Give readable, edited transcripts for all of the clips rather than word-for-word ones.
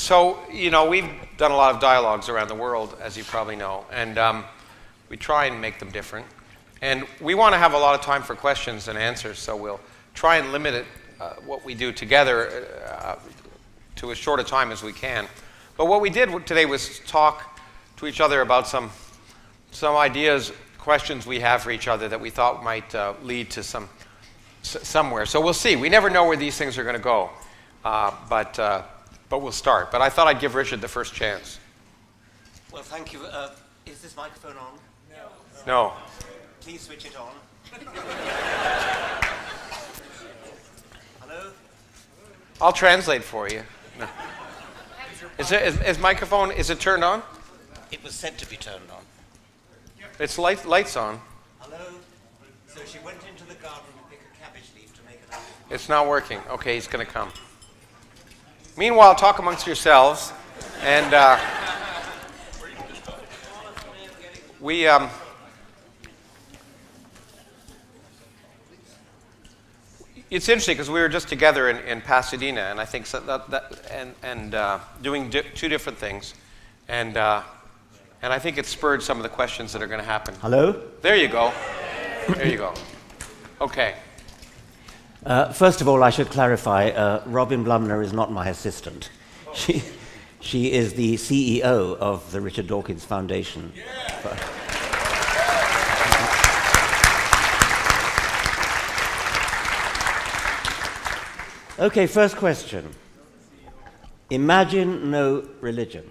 So, you know, we've done a lot of dialogues around the world, as you probably know, and we try and make them different. And we want to have a lot of time for questions and answers, so we'll try and limit it, what we do together to as short a time as we can. But what we did today was talk to each other about some ideas, questions we have for each other that we thought might lead to somewhere. So we'll see. We never know where these things are going to go, but we'll start. But I thought I'd give Richard the first chance. Well, thank you. Is this microphone on? No. Please switch it on. Hello? I'll translate for you. No. Is microphone, is it turned on? It was said to be turned on. It's lights on. Hello? So she went into the garden to pick a cabbage leaf to make an apple. It's not working. Okay, he's going to come. Meanwhile, talk amongst yourselves. And it's interesting because we were just together in Pasadena, and I think doing two different things, and I think it spurred some of the questions that are going to happen. Hello? There you go. There you go. Okay. First of all, I should clarify, Robin Blumner is not my assistant. She is the CEO of the Richard Dawkins Foundation. Yeah. Okay, first question. Imagine no religion.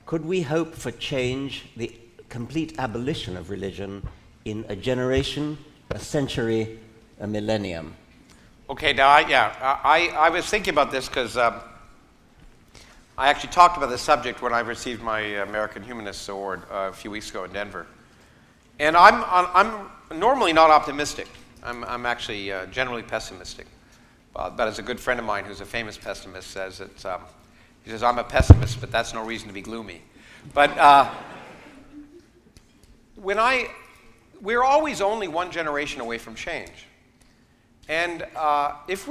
Could we hope for change, the complete abolition of religion in a generation, a century, a millennium? Okay, now I was thinking about this because I actually talked about this subject when I received my American Humanists Award a few weeks ago in Denver. And I'm normally not optimistic. I'm actually generally pessimistic. But as a good friend of mine who's a famous pessimist says, he says, I'm a pessimist, but that's no reason to be gloomy. But we're always only one generation away from change. And there's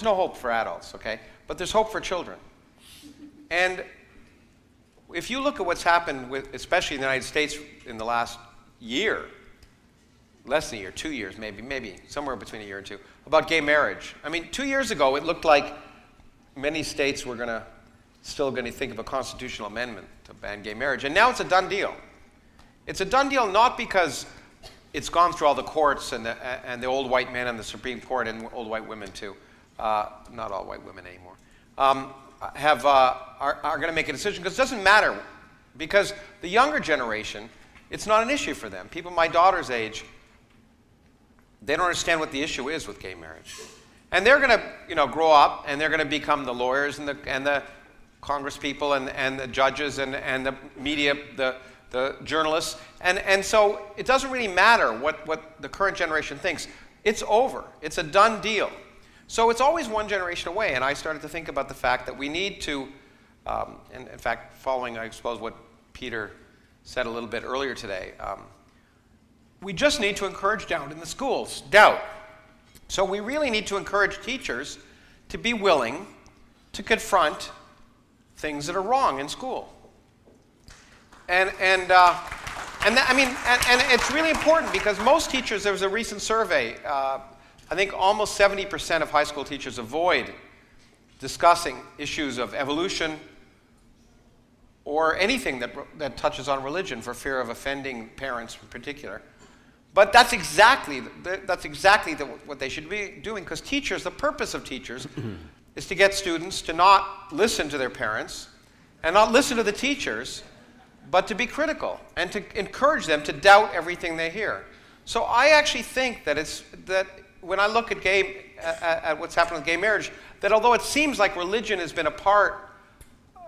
no hope for adults, okay? But there's hope for children. And if you look at what's happened, especially in the United States in the last year, less than a year, 2 years maybe somewhere between a year and two, about gay marriage. I mean, 2 years ago, it looked like many states were still going to think of a constitutional amendment to ban gay marriage. And now it's a done deal. It's a done deal not because it's gone through all the courts and the old white men and the Supreme Court and old white women too, not all white women anymore, are going to make a decision, because it doesn't matter, because the younger generation, it's not an issue for them. People my daughter's age, they don't understand what the issue is with gay marriage. And they're going to grow up, and they're going to become the lawyers and the Congress people and the judges and the media, the journalists. And so it doesn't really matter what the current generation thinks. It's over. It's a done deal. So it's always one generation away. And I started to think about the fact that we need to, and in fact, following, I suppose, what Peter said a little bit earlier today, we just need to encourage doubt in the schools. Doubt. So we really need to encourage teachers to be willing to confront things that are wrong in school. And it's really important, because most teachers, there was a recent survey, I think almost 70% of high school teachers avoid discussing issues of evolution or anything that touches on religion for fear of offending parents in particular. But that's exactly what they should be doing, because teachers, the purpose of teachers is to get students to not listen to their parents and not listen to the teachers, but to be critical and to encourage them to doubt everything they hear. So I actually think that when I look at what's happened with gay marriage, that although it seems like religion has been a part,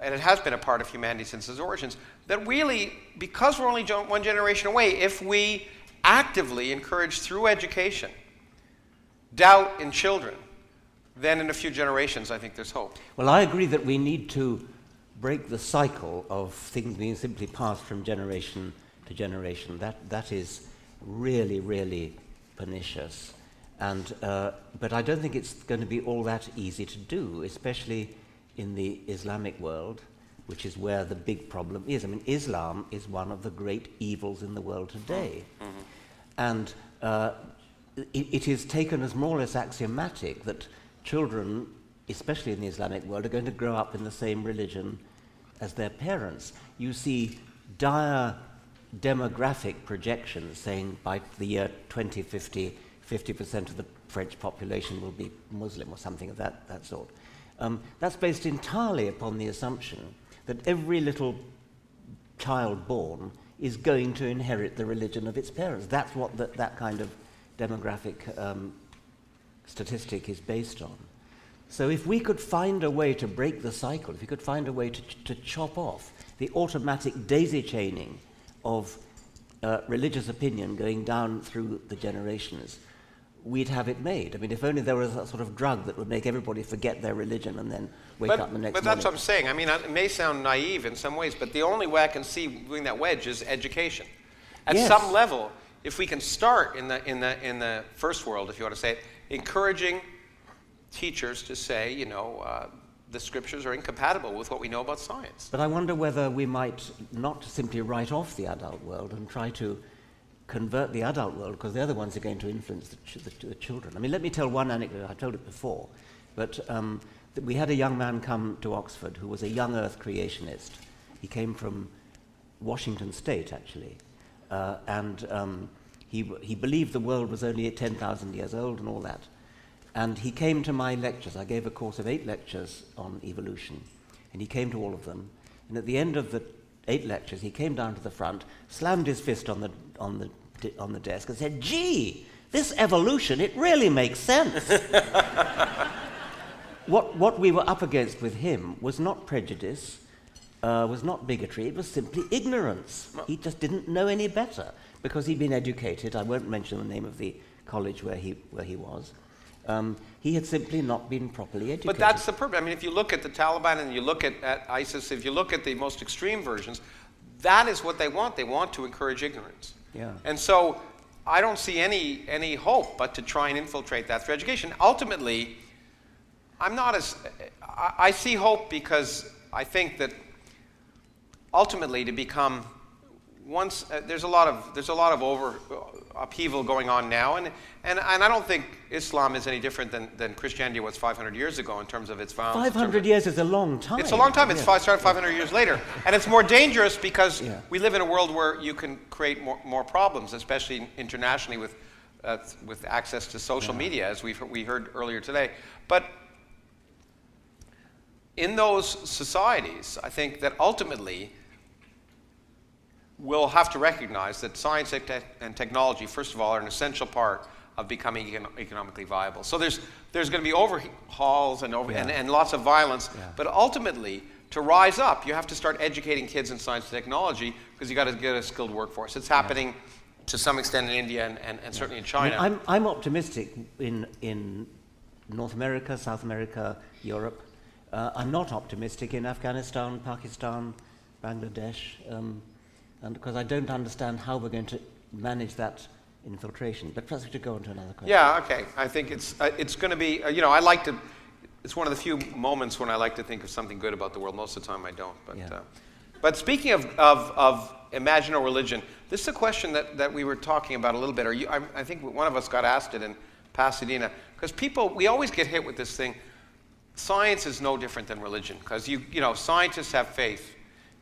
and it has been a part of humanity since its origins, that really, because we're only one generation away, if we actively encourage through education doubt in children, then in a few generations I think there's hope. Well, I agree that we need to break the cycle of things being simply passed from generation to generation. That is really, really pernicious. But I don't think it's going to be all that easy to do, especially in the Islamic world, which is where the big problem is. I mean, Islam is one of the great evils in the world today. Mm-hmm. And it is taken as more or less axiomatic that children, especially in the Islamic world, are going to grow up in the same religion as their parents. You see dire demographic projections saying by the year 2050, 50% of the French population will be Muslim or something of that sort. That's based entirely upon the assumption that every little child born is going to inherit the religion of its parents. That's what that kind of demographic statistic is based on. So if we could find a way to break the cycle, if we could find a way to chop off the automatic daisy chaining of religious opinion going down through the generations, we'd have it made. I mean, if only there was a sort of drug that would make everybody forget their religion and then wake up the next morning. But that's what I'm saying. I mean, it may sound naive in some ways, but the only way I can see doing that wedge is education. At some level, if we can start in the first world, if you want to say it, encouraging teachers to say, you know, the scriptures are incompatible with what we know about science. But I wonder whether we might not simply write off the adult world and try to convert the adult world, because they're the ones who are going to influence the children. I mean, let me tell one anecdote. I told it before, but we had a young man come to Oxford who was a young earth creationist. He came from Washington State, actually, and he believed the world was only 10,000 years old and all that. And he came to my lectures. I gave a course of 8 lectures on evolution, and he came to all of them. And at the end of the 8 lectures, he came down to the front, slammed his fist on the desk, and said, "Gee, this evolution, it really makes sense." What we were up against with him was not prejudice, was not bigotry. It was simply ignorance. He just didn't know any better because he'd been educated. I won't mention the name of the college where he was. He had simply not been properly educated. But that's the purpose. I mean, if you look at the Taliban and you look at ISIS, if you look at the most extreme versions, that is what they want. They want to encourage ignorance. Yeah. And so I don't see any hope but to try and infiltrate that through education. Ultimately, I see hope because I think that ultimately to become there's a lot of upheaval going on now, and I don't think Islam is any different than Christianity was 500 years ago in terms of its violence. 500 years is a long time. It's a long time. It started 500 years later, and it's more dangerous because we live in a world where you can create more problems, especially internationally with access to social media, as we heard earlier today. But in those societies, I think that ultimately we'll have to recognize that science and technology, first of all, are an essential part of becoming economically viable. So there's going to be overhauls and lots of violence, but ultimately, to rise up, you have to start educating kids in science and technology because you got to get a skilled workforce. It's happening to some extent in India and certainly in China. I mean, I'm optimistic in North America, South America, Europe. I'm not optimistic in Afghanistan, Pakistan, Bangladesh. And because I don't understand how we're going to manage that infiltration. But perhaps we should go on to another question. Yeah, okay. I think it's going to be, it's one of the few moments when I like to think of something good about the world. Most of the time I don't. But speaking of imaginal religion, this is a question that we were talking about a little bit. I think one of us got asked it in Pasadena. Because we always get hit with this thing. Science is no different than religion. Because, scientists have faith.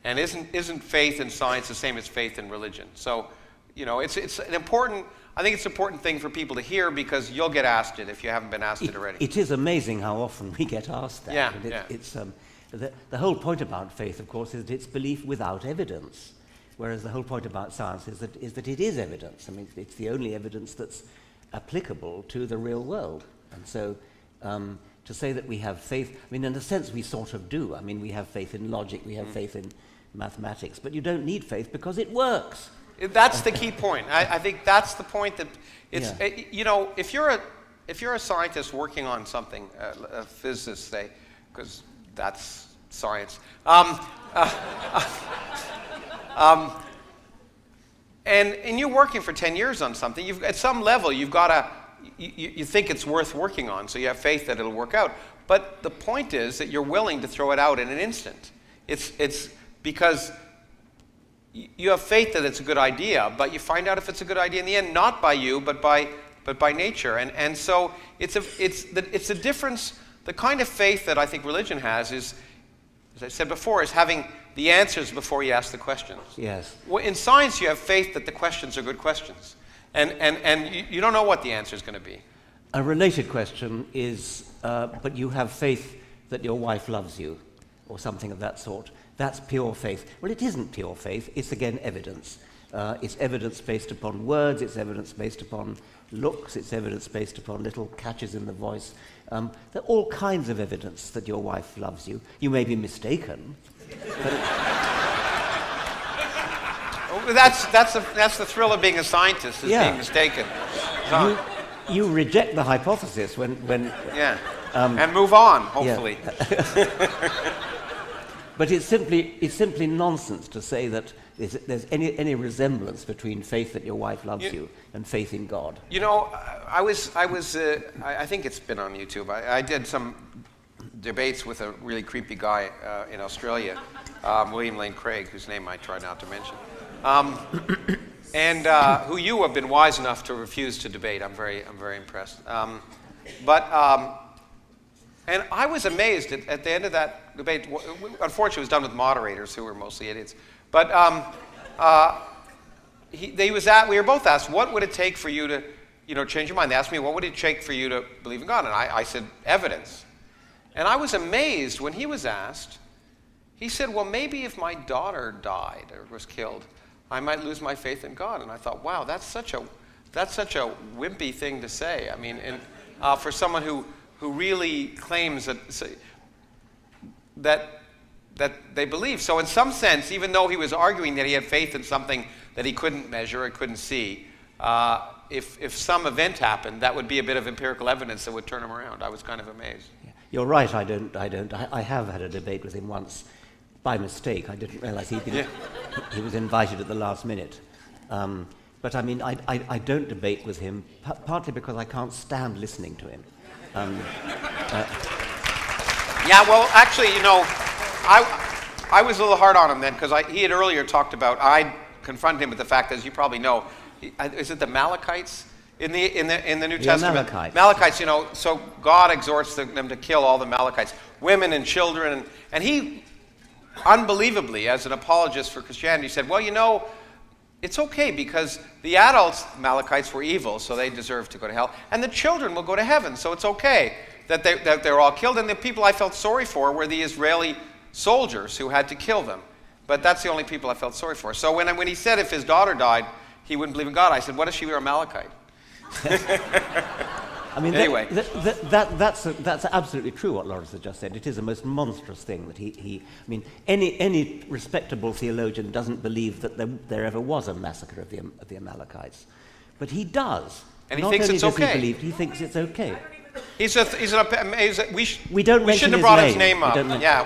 And isn't faith in science the same as faith in religion? So, it's an important. I think it's an important thing for people to hear because you'll get asked it if you haven't been asked it already. It is amazing how often we get asked that. Yeah, It's the whole point about faith, of course, is that it's belief without evidence, whereas the whole point about science is that it is evidence. I mean, it's the only evidence that's applicable to the real world. And so, to say that we have faith, I mean, in a sense, we sort of do. I mean, we have faith in logic, we have faith in mathematics, but you don't need faith because it works. That's the key point. I think that's the point that it's, if you're a scientist working on something, a physicist, say, because that's science, and you're working for 10 years on something, at some level, you've got to you think it's worth working on, so you have faith that it'll work out. But the point is that you're willing to throw it out in an instant. It's because you have faith that it's a good idea, but you find out if it's a good idea in the end, not by you, but by nature. And so it's a difference. The kind of faith that I think religion has is, as I said before, is having the answers before you ask the questions. Yes. Well, in science, you have faith that the questions are good questions. And you don't know what the answer is going to be. A related question is, but you have faith that your wife loves you, or something of that sort. That's pure faith. Well, it isn't pure faith. It's, again, evidence. It's evidence based upon words. It's evidence based upon looks. It's evidence based upon little catches in the voice. There are all kinds of evidence that your wife loves you. You may be mistaken. But that's the thrill of being a scientist, is being mistaken. You reject the hypothesis when and move on, hopefully. Yeah. But it's simply nonsense to say that there's any resemblance between faith that your wife loves you and faith in God. You know, I think it's been on YouTube. I did some debates with a really creepy guy in Australia, William Lane Craig, whose name I try not to mention, and who you have been wise enough to refuse to debate. I'm very impressed. And I was amazed at the end of that debate. Unfortunately, it was done with moderators who were mostly idiots. But we were both asked, what would it take for you to change your mind? They asked me, what would it take for you to believe in God? And I said, evidence. And I was amazed when he was asked. He said, well, maybe if my daughter died or was killed, I might lose my faith in God. And I thought, wow, that's such a wimpy thing to say. I mean, for someone who really claims that they believe. So in some sense, even though he was arguing that he had faith in something that he couldn't measure or couldn't see, if some event happened, that would be a bit of empirical evidence that would turn him around. I was kind of amazed. You're right, I don't. I have had a debate with him once by mistake. I didn't realize he was invited at the last minute. But I mean, I don't debate with him, partly because I can't stand listening to him. Yeah, well, actually, I was a little hard on him then, because he had earlier talked about, I confronted him with the fact, as you probably know, is it the Malachites in the New Testament? Malachites, so God exhorts them to kill all the Malachites, women and children, and he, unbelievably, as an apologist for Christianity, said, well, it's okay because the adults, Malachites, were evil, so they deserve to go to hell, and the children will go to heaven, so it's okay that they're all killed. And the people I felt sorry for were the Israeli soldiers who had to kill them. But that's the only people I felt sorry for. So when he said if his daughter died, he wouldn't believe in God, I said, what if she were a Malachite? I mean, anyway. That's absolutely true what Lawrence has just said. It is a most monstrous thing that I mean, any respectable theologian doesn't believe that there ever was a massacre of the Amalekites. But he does. And he thinks it's okay. He thinks it's okay. We don't shouldn't have brought his name up.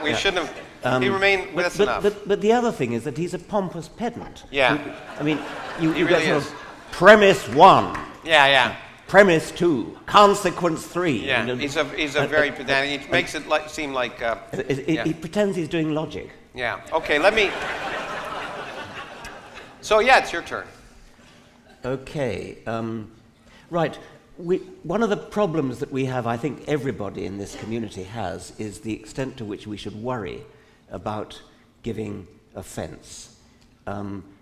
We shouldn't have. He remained with us enough. But the other thing is that he's a pompous pedant. Yeah. You really get sort of premise 1. Yeah. Premise 2, consequence 3. Yeah, he's a very pedantic. He makes it seem like... He pretends he's doing logic. Yeah, okay, let me... So, it's your turn. Okay, right. One of the problems that we have, I think everybody in this community has, is the extent to which we should worry about giving offense.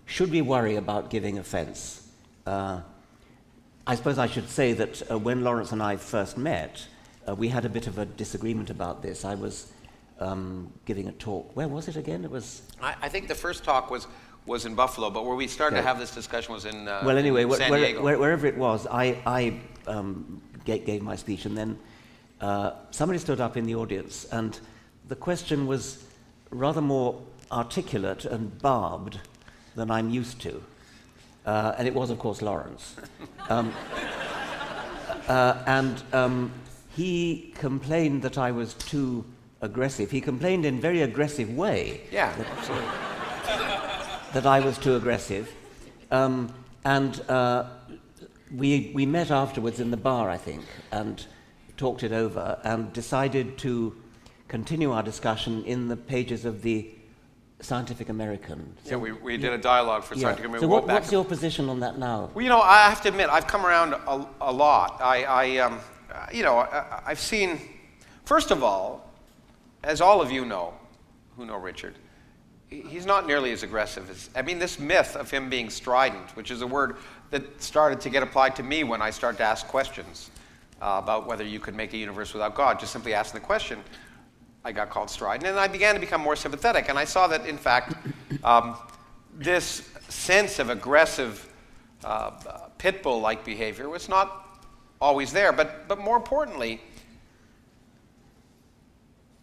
Should we worry about giving offense? I suppose I should say that when Lawrence and I first met, we had a bit of a disagreement about this. I was giving a talk. Where was it again? It was. I think the first talk was in Buffalo, but where we started to have this discussion was in well, anyway, in San Diego. Wherever it was, I gave my speech, and then somebody stood up in the audience, and the question was rather more articulate and barbed than I'm used to. And it was, of course, Lawrence. He complained that I was too aggressive. He complained in a very aggressive way. Yeah. That I was too aggressive. we met afterwards in the bar, I think, and talked it over and decided to continue our discussion in the pages of the Scientific American. So yeah, we did a dialogue for Scientific American. So what's your position on that now? Well, you know, I have to admit, I've come around a lot. You know, I've seen, first of all, as all of you know, who know Richard, he's not nearly as aggressive as, I mean, this myth of him being strident, which is a word that started to get applied to me when I started to ask questions about whether you could make a universe without God, just simply asking the question, I got called strident, and I began to become more sympathetic, and I saw that, in fact, this sense of aggressive pit bull-like behavior was not always there, but more importantly,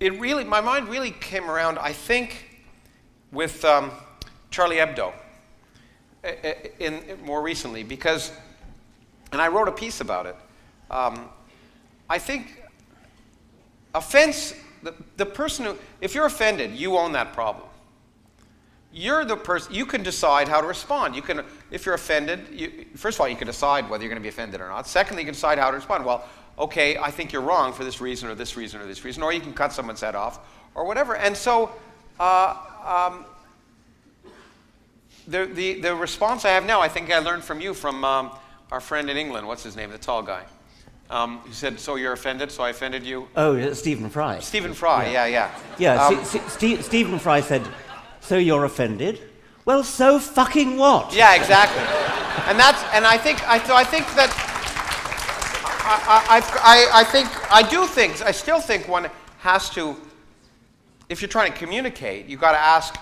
it really, my mind really came around, I think, with Charlie Hebdo more recently, because, and I wrote a piece about it, I think offense, the person who, if you're offended, you own that problem. You're the person, you can decide how to respond. You can, if you're offended, first of all, you can decide whether you're going to be offended or not. Secondly, you can decide how to respond. Well, okay, I think you're wrong for this reason or this reason or this reason, or you can cut someone's head off or whatever. And so the response I have now, I think I learned from you, from our friend in England, what's his name, the tall guy. He said, so you're offended, so I offended you? Oh, Stephen Fry. Stephen Fry, yeah. Yeah, Stephen Fry said, so you're offended? Well, so fucking what? Yeah, exactly. And I think that I still think one has to, if you're trying to communicate, you've got to ask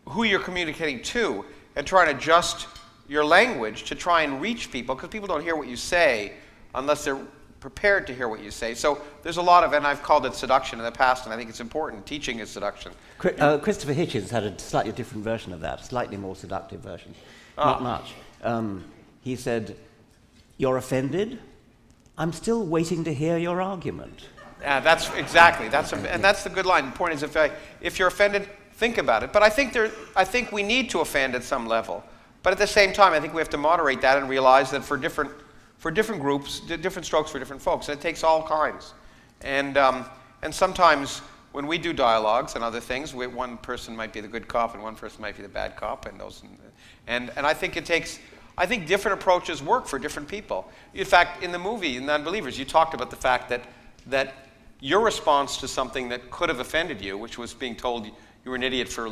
who you're communicating to and try and adjust your language to try and reach people, because people don't hear what you say unless they're prepared to hear what you say. So there's a lot of, and I've called it seduction in the past, and I think it's important. Teaching is seduction. Christopher Hitchens had a slightly different version of that, a slightly more seductive version. Not much. He said, you're offended? I'm still waiting to hear your argument. Yeah, that's exactly. And that's the good line. The point is, if you're offended, think about it. But I think we need to offend at some level. But at the same time, I think we have to moderate that and realize that for different groups, different strokes for different folks, and it takes all kinds. And sometimes when we do dialogues and other things, one person might be the good cop and one person might be the bad cop, and I think it takes. I think different approaches work for different people. In fact, in the movie, in Non-Believers, you talked about the fact that your response to something that could have offended you, which was being told you were an idiot for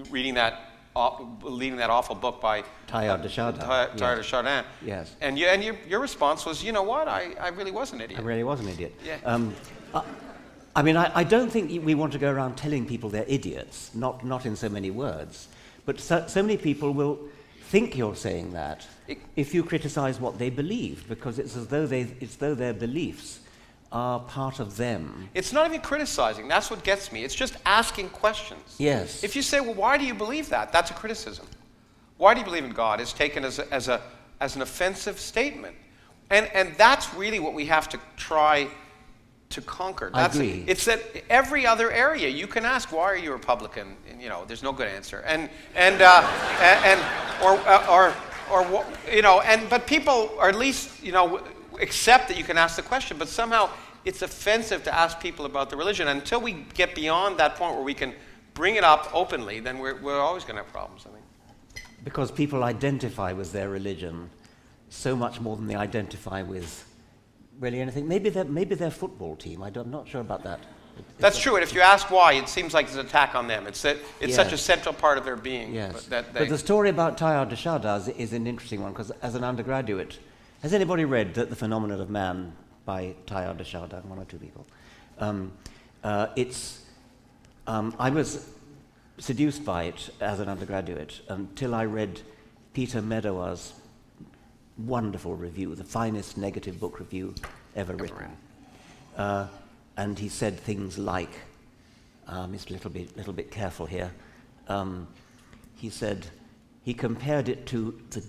reading that awful book by Teilhard de Chardin. Teilhard de Chardin. Yes. And your response was, you know what, I really was an idiot. I really was an idiot. Yeah. I mean, I don't think we want to go around telling people they're idiots, not in so many words. But so many people will think you're saying that if you criticize what they believe, because it's as though their beliefs are part of them. It's not even criticizing. That's what gets me. It's just asking questions. Yes. If you say, well, why do you believe that? That's a criticism. Why do you believe in God? It's taken as an offensive statement. And that's really what we have to try to conquer. I agree. It's that every other area you can ask, why are you a Republican? And, there's no good answer. But people are at least, accept that you can ask the question, but somehow it's offensive to ask people about the religion. And until we get beyond that point where we can bring it up openly, then we're always going to have problems, I think. Because people identify with their religion so much more than they identify with really anything. Maybe their football team. I'm not sure about that. That's true, and if you ask why, it seems like it's an attack on them. It's such a central part of their being. Yes. But the story about Teilhard de Chardin is an interesting one, because as an undergraduate, has anybody read The Phenomenon of Man by Teilhard de Chardin? One or two people. I was seduced by it as an undergraduate until I read Peter Medawar's wonderful review, the finest negative book review ever written. And he said things like, just a little bit careful here. He said, he compared it to the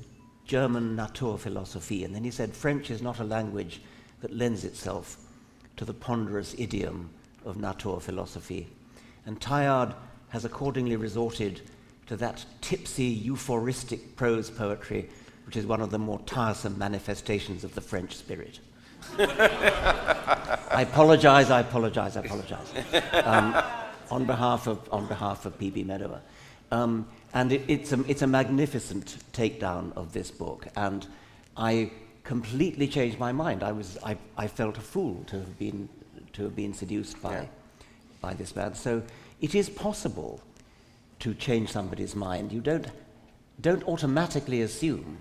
German Naturphilosophie, and then he said, French is not a language that lends itself to the ponderous idiom of Naturphilosophie. And Teilhard has accordingly resorted to that tipsy, euphoristic prose poetry which is one of the more tiresome manifestations of the French spirit. I apologize. On behalf of P.B. Meadower. And it's a magnificent takedown of this book, and I completely changed my mind. I felt a fool to have been seduced by this man. So it is possible to change somebody's mind. You don't automatically assume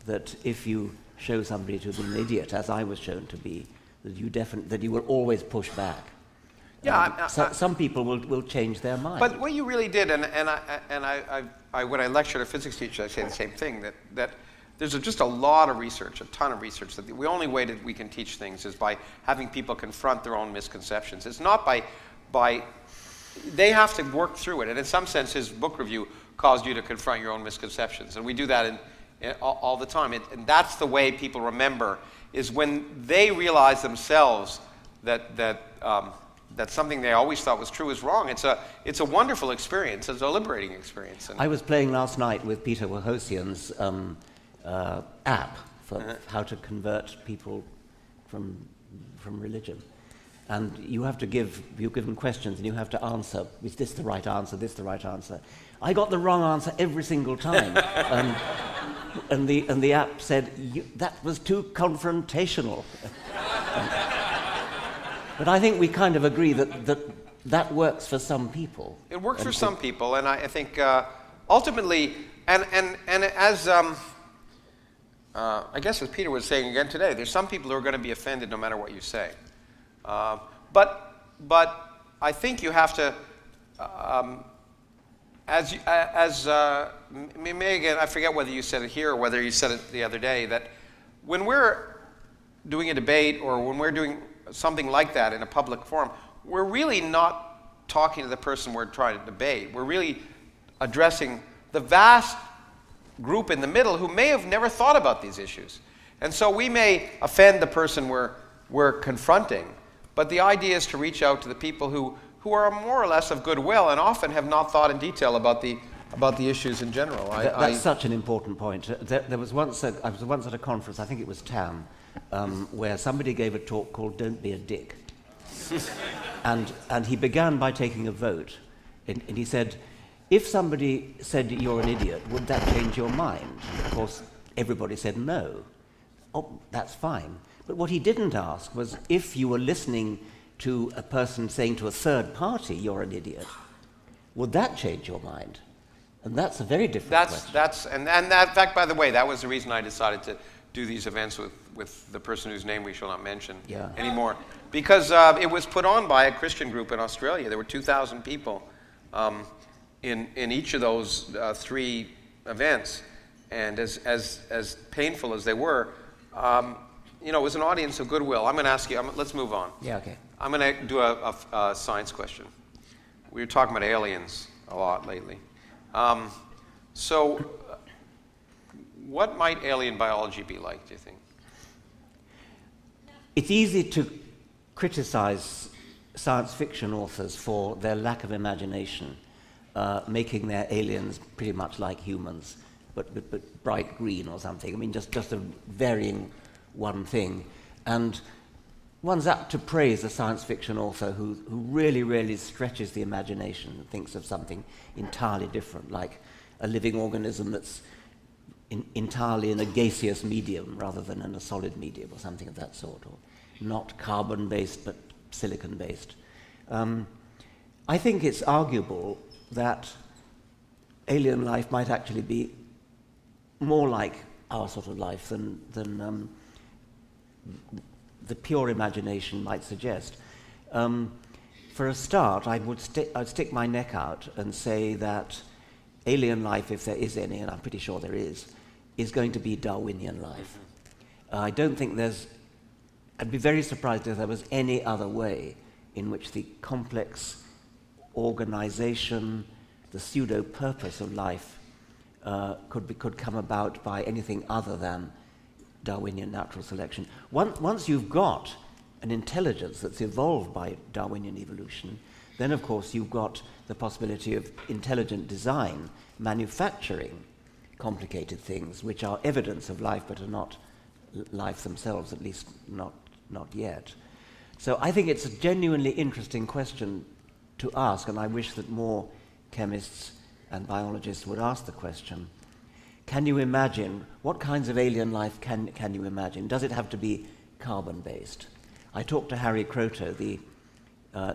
that if you show somebody to be an idiot, as I was shown to be, that you will always push back. Yeah, some people will change their mind. But what you really did, and I when I lectured a physics teacher, I say the same thing, that there's just a lot of research, a ton of research, that the only way that we can teach things is by having people confront their own misconceptions. It's not by they have to work through it. And in some sense, his book review caused you to confront your own misconceptions. And we do that all the time. And that's the way people remember, is when they realize themselves that something they always thought was true is wrong. It's a wonderful experience. It's a liberating experience. And I was playing last night with Peter Wojosian's app for how to convert people from religion. And you're given questions and you have to answer, is this the right answer, this the right answer? I got the wrong answer every single time. And the app said, that was too confrontational. But I think we kind of agree that works for some people. It works for some people, and I think ultimately, and as I guess as Peter was saying again today, there's some people who are going to be offended no matter what you say. But I think you have to, Megan, I forget whether you said it here or whether you said it the other day, that when we're doing a debate or when we're doing something like that in a public forum, we're really not talking to the person we're trying to debate. We're really addressing the vast group in the middle who may have never thought about these issues. And so we may offend the person we're confronting, but the idea is to reach out to the people who are more or less of goodwill and often have not thought in detail about the issues in general. That's such an important point. I was once at a conference, I think it was TAM, where somebody gave a talk called "Don't Be a Dick," and he began by taking a vote, and he said, if somebody said you're an idiot, would that change your mind? And of course, everybody said no. Oh, that's fine. But what he didn't ask was, if you were listening to a person saying to a third party you're an idiot, would that change your mind? And that's a very different question. And that, in fact, by the way, that was the reason I decided to do these events with the person whose name we shall not mention anymore. Because it was put on by a Christian group in Australia. There were 2,000 people in each of those 3 events. And as painful as they were, it was an audience of goodwill. I'm going to ask you, let's move on. Yeah, okay. I'm going to do a science question. We were talking about aliens a lot lately. So what might alien biology be like, do you think? It's easy to criticize science fiction authors for their lack of imagination, making their aliens pretty much like humans, but bright green or something. I mean, just a varying one thing. And one's apt to praise a science fiction author who really, really stretches the imagination and thinks of something entirely different, like a living organism that's entirely in a gaseous medium rather than in a solid medium or something of that sort, or not carbon-based but silicon-based. I think it's arguable that alien life might actually be more like our sort of life than the pure imagination might suggest. For a start, I'd stick my neck out and say that alien life, if there is any, and I'm pretty sure there is going to be Darwinian life. I don't think I'd be very surprised if there was any other way in which the complex organization, the pseudo-purpose of life could come about by anything other than Darwinian natural selection. Once you've got an intelligence that's evolved by Darwinian evolution, then of course you've got the possibility of intelligent design manufacturing complicated things, which are evidence of life but are not life themselves, at least not yet. So I think it's a genuinely interesting question to ask, and I wish that more chemists and biologists would ask the question. Can you imagine, what kinds of alien life can you imagine? Does it have to be carbon-based? I talked to Harry Kroto, the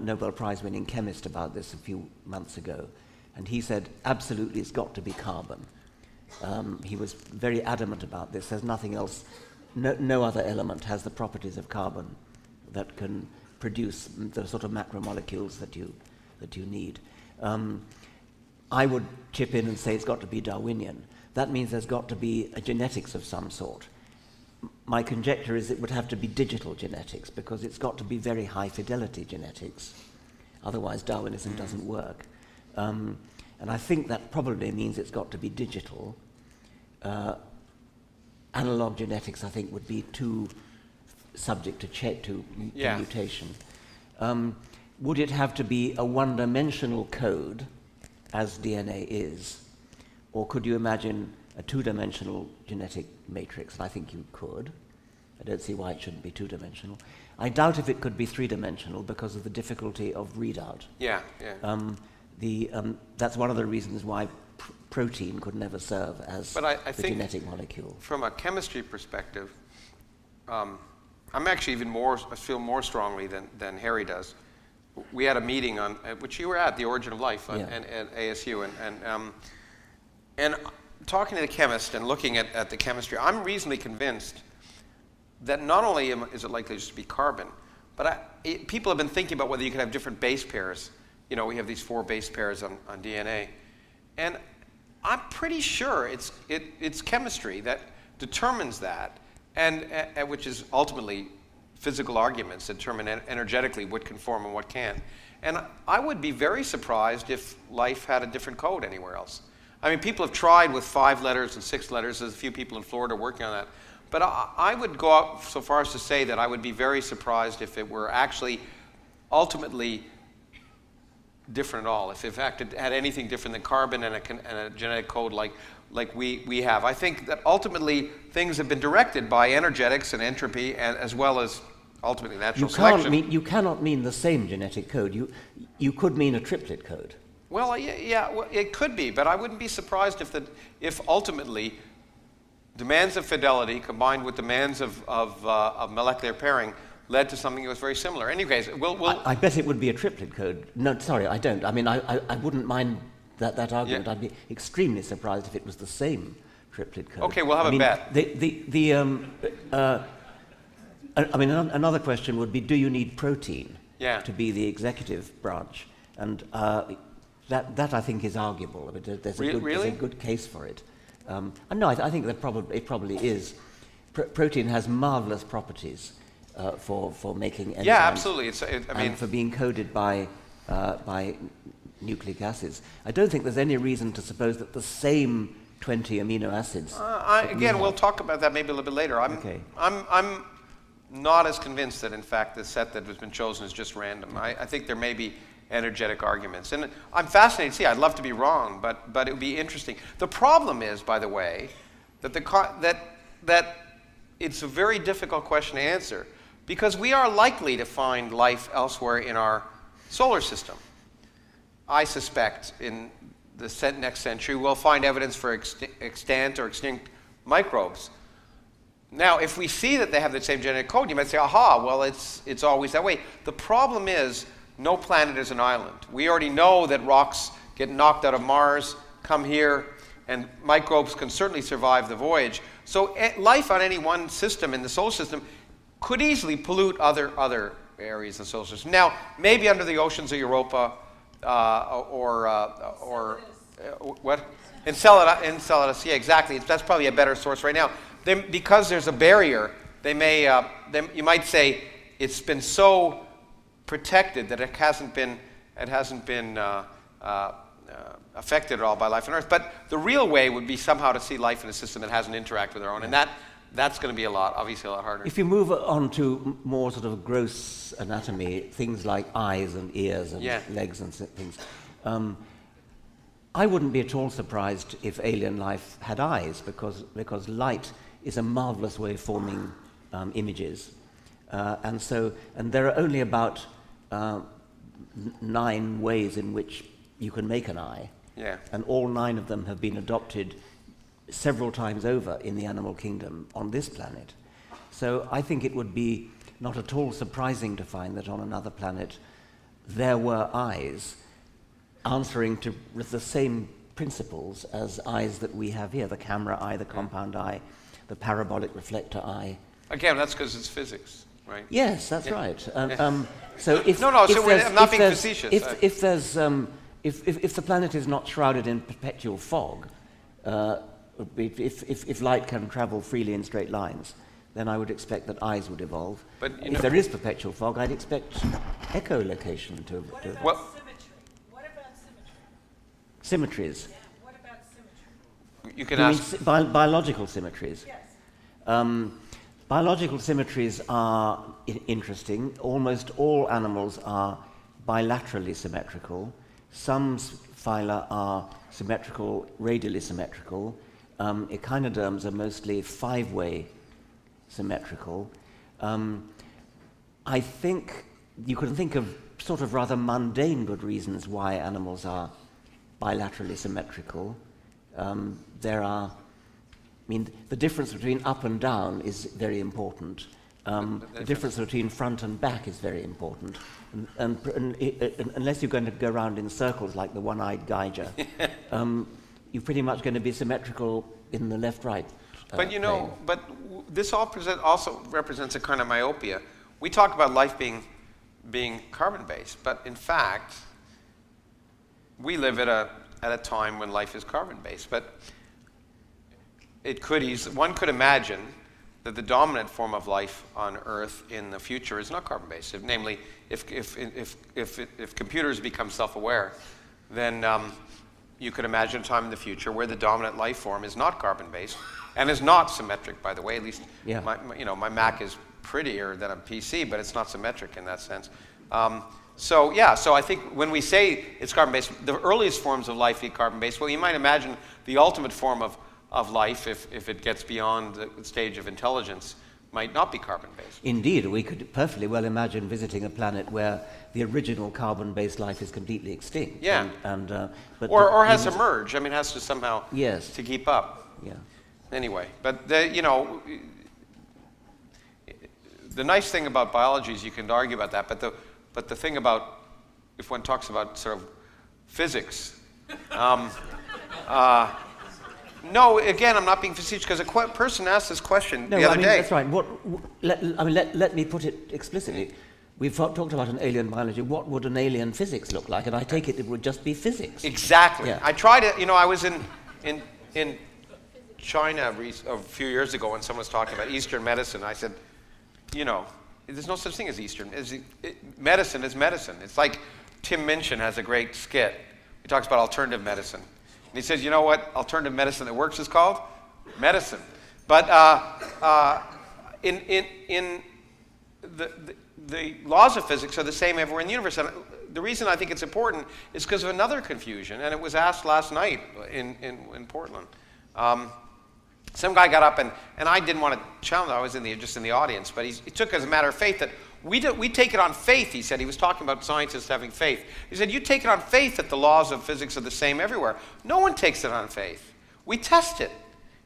Nobel Prize-winning chemist, about this a few months ago, and he said, absolutely, it's got to be carbon. He was very adamant about this. There's nothing else, no other element has the properties of carbon that can produce the sort of macromolecules that you need. I would chip in and say it's got to be Darwinian. That means there's got to be a genetics of some sort. My conjecture is it would have to be digital genetics, because it's got to be very high fidelity genetics. Otherwise Darwinism doesn't work. And I think that probably means it's got to be digital. Analog genetics, I think, would be too subject to mutation. Would it have to be a one-dimensional code, as DNA is, or could you imagine a two-dimensional genetic matrix? And I think you could. I don't see why it shouldn't be two-dimensional. I doubt if it could be three-dimensional because of the difficulty of readout. Yeah. That's one of the reasons why protein could never serve as I the think genetic molecule. From a chemistry perspective, I'm actually I feel more strongly than Harry does. We had a meeting on which you were at, The Origin of Life, at ASU, and talking to the chemist and looking at the chemistry, I'm reasonably convinced that not only is it likely just to be carbon, but people have been thinking about whether you could have different base pairs. You know, we have these 4 base pairs on DNA, and I'm pretty sure it's chemistry that determines that, and which is ultimately physical arguments that determine energetically what can form and what can't. And I would be very surprised if life had a different code anywhere else. I mean, people have tried with 5 letters and 6 letters. There's a few people in Florida working on that. But I would go out so far as to say that I would be very surprised if it were actually ultimately different at all. If in fact it had anything different than carbon and a genetic code like we have. I think that ultimately things have been directed by energetics and entropy, and as well as ultimately natural selection. You cannot mean the same genetic code. You could mean a triplet code. Well, well, it could be, but I wouldn't be surprised if ultimately demands of fidelity combined with demands of molecular pairing led to something that was very similar. In any case, I bet it would be a triplet code. No, sorry, I don't. I mean, I wouldn't mind that argument. Yeah. I'd be extremely surprised if it was the same triplet code. Okay, we'll have a bet. I mean, another question would be, do you need protein to be the executive branch? And that I think is arguable. I mean, there's a good case for it. And no, I think that it probably is. Protein has marvelous properties for making enzymes. Yeah, absolutely. And for being coded by nucleic acids. I don't think there's any reason to suppose that the same 20 amino acids. We'll talk about that maybe a little bit later. I'm not as convinced that in fact the set that has been chosen is just random. I think there may be energetic arguments, and I'm fascinated to see. I'd love to be wrong, but it would be interesting. The problem is, by the way, that it's a very difficult question to answer, because we are likely to find life elsewhere in our solar system. I suspect in the next century we'll find evidence for extant or extinct microbes. Now, if we see that they have the same genetic code, you might say, aha, well, it's always that way. The problem is, no planet is an island. We already know that rocks get knocked out of Mars, come here, and microbes can certainly survive the voyage. So life on any one system in the solar system could easily pollute other areas of the solar system. Now, maybe under the oceans of Europa what? Enceladus, yeah, exactly. That's probably a better source right now. Because there's a barrier, you might say it's been so protected that it hasn't been affected at all by life on Earth. But the real way would be somehow to see life in a system that hasn't interacted with our own, and that's going to be obviously a lot harder. If you move on to more sort of gross anatomy, things like eyes and ears and legs and things, I wouldn't be at all surprised if alien life had eyes, because light is a marvelous way of forming images. And there are only about 9 ways in which you can make an eye. Yeah. And all 9 of them have been adopted several times over in the animal kingdom on this planet. So I think it would be not at all surprising to find that on another planet there were eyes answering to the same principles as eyes that we have here, the camera eye, the compound eye, the parabolic reflector eye. Again, that's because it's physics, right? Yes, that's Yeah. right. So if No, if so there's- I'm not if being there's- facetious. If there's if the planet is not shrouded in perpetual fog, if light can travel freely in straight lines, then I would expect that eyes would evolve. But, you if know- there is perpetual fog, I'd expect echolocation to What about Well- symmetry? What about symmetry? symmetries. Yeah, what about symmetry? You can You mean ask. biological symmetries? Yes. Biological symmetries are interesting. Almost all animals are bilaterally symmetrical. Some phyla are symmetrical, radially symmetrical. Echinoderms are mostly 5-way symmetrical. I think you can think of sort of rather mundane good reasons why animals are bilaterally symmetrical. The difference between up and down is very important. The difference between front and back is very important. And unless you're going to go around in circles like the one-eyed geyser, you're pretty much going to be symmetrical in the left-right. But you know, this also represents a kind of myopia. We talk about life being carbon-based, but in fact, we live at a time when life is carbon-based. But one could imagine that the dominant form of life on Earth in the future is not carbon-based. Namely, if computers become self-aware, then you could imagine a time in the future where the dominant life form is not carbon-based and is not symmetric, by the way. At least my Mac is prettier than a PC, but it's not symmetric in that sense. So I think when we say it's carbon-based, the earliest forms of life be carbon-based. Well, you might imagine the ultimate form of life, if it gets beyond the stage of intelligence, might not be carbon-based. Indeed, we could perfectly well imagine visiting a planet where the original carbon-based life is completely extinct. Yeah. Or has to merge. I mean, has to somehow to keep up. Yeah. Anyway, but the nice thing about biology is you can argue about that. But the thing about, if one talks about sort of physics, no, again, I'm not being facetious, because a person asked this question the other day. That's right. Let me put it explicitly. We've talked about an alien biology. What would an alien physics look like? And I take it would just be physics. Exactly. Yeah. I tried it. I was in China a few years ago when someone was talking about Eastern medicine. I said, there's no such thing as Eastern. Medicine is medicine. It's like Tim Minchin has a great skit. He talks about alternative medicine. And he says, you know what alternative medicine that works is called? Medicine. But the laws of physics are the same everywhere in the universe. And the reason I think it's important is because of another confusion, and it was asked last night in Portland. Some guy got up, and I didn't want to challenge him. I was just in the audience, but he took as a matter of faith that we take it on faith, he said. He was talking about scientists having faith. He said, you take it on faith that the laws of physics are the same everywhere. No one takes it on faith. We test it.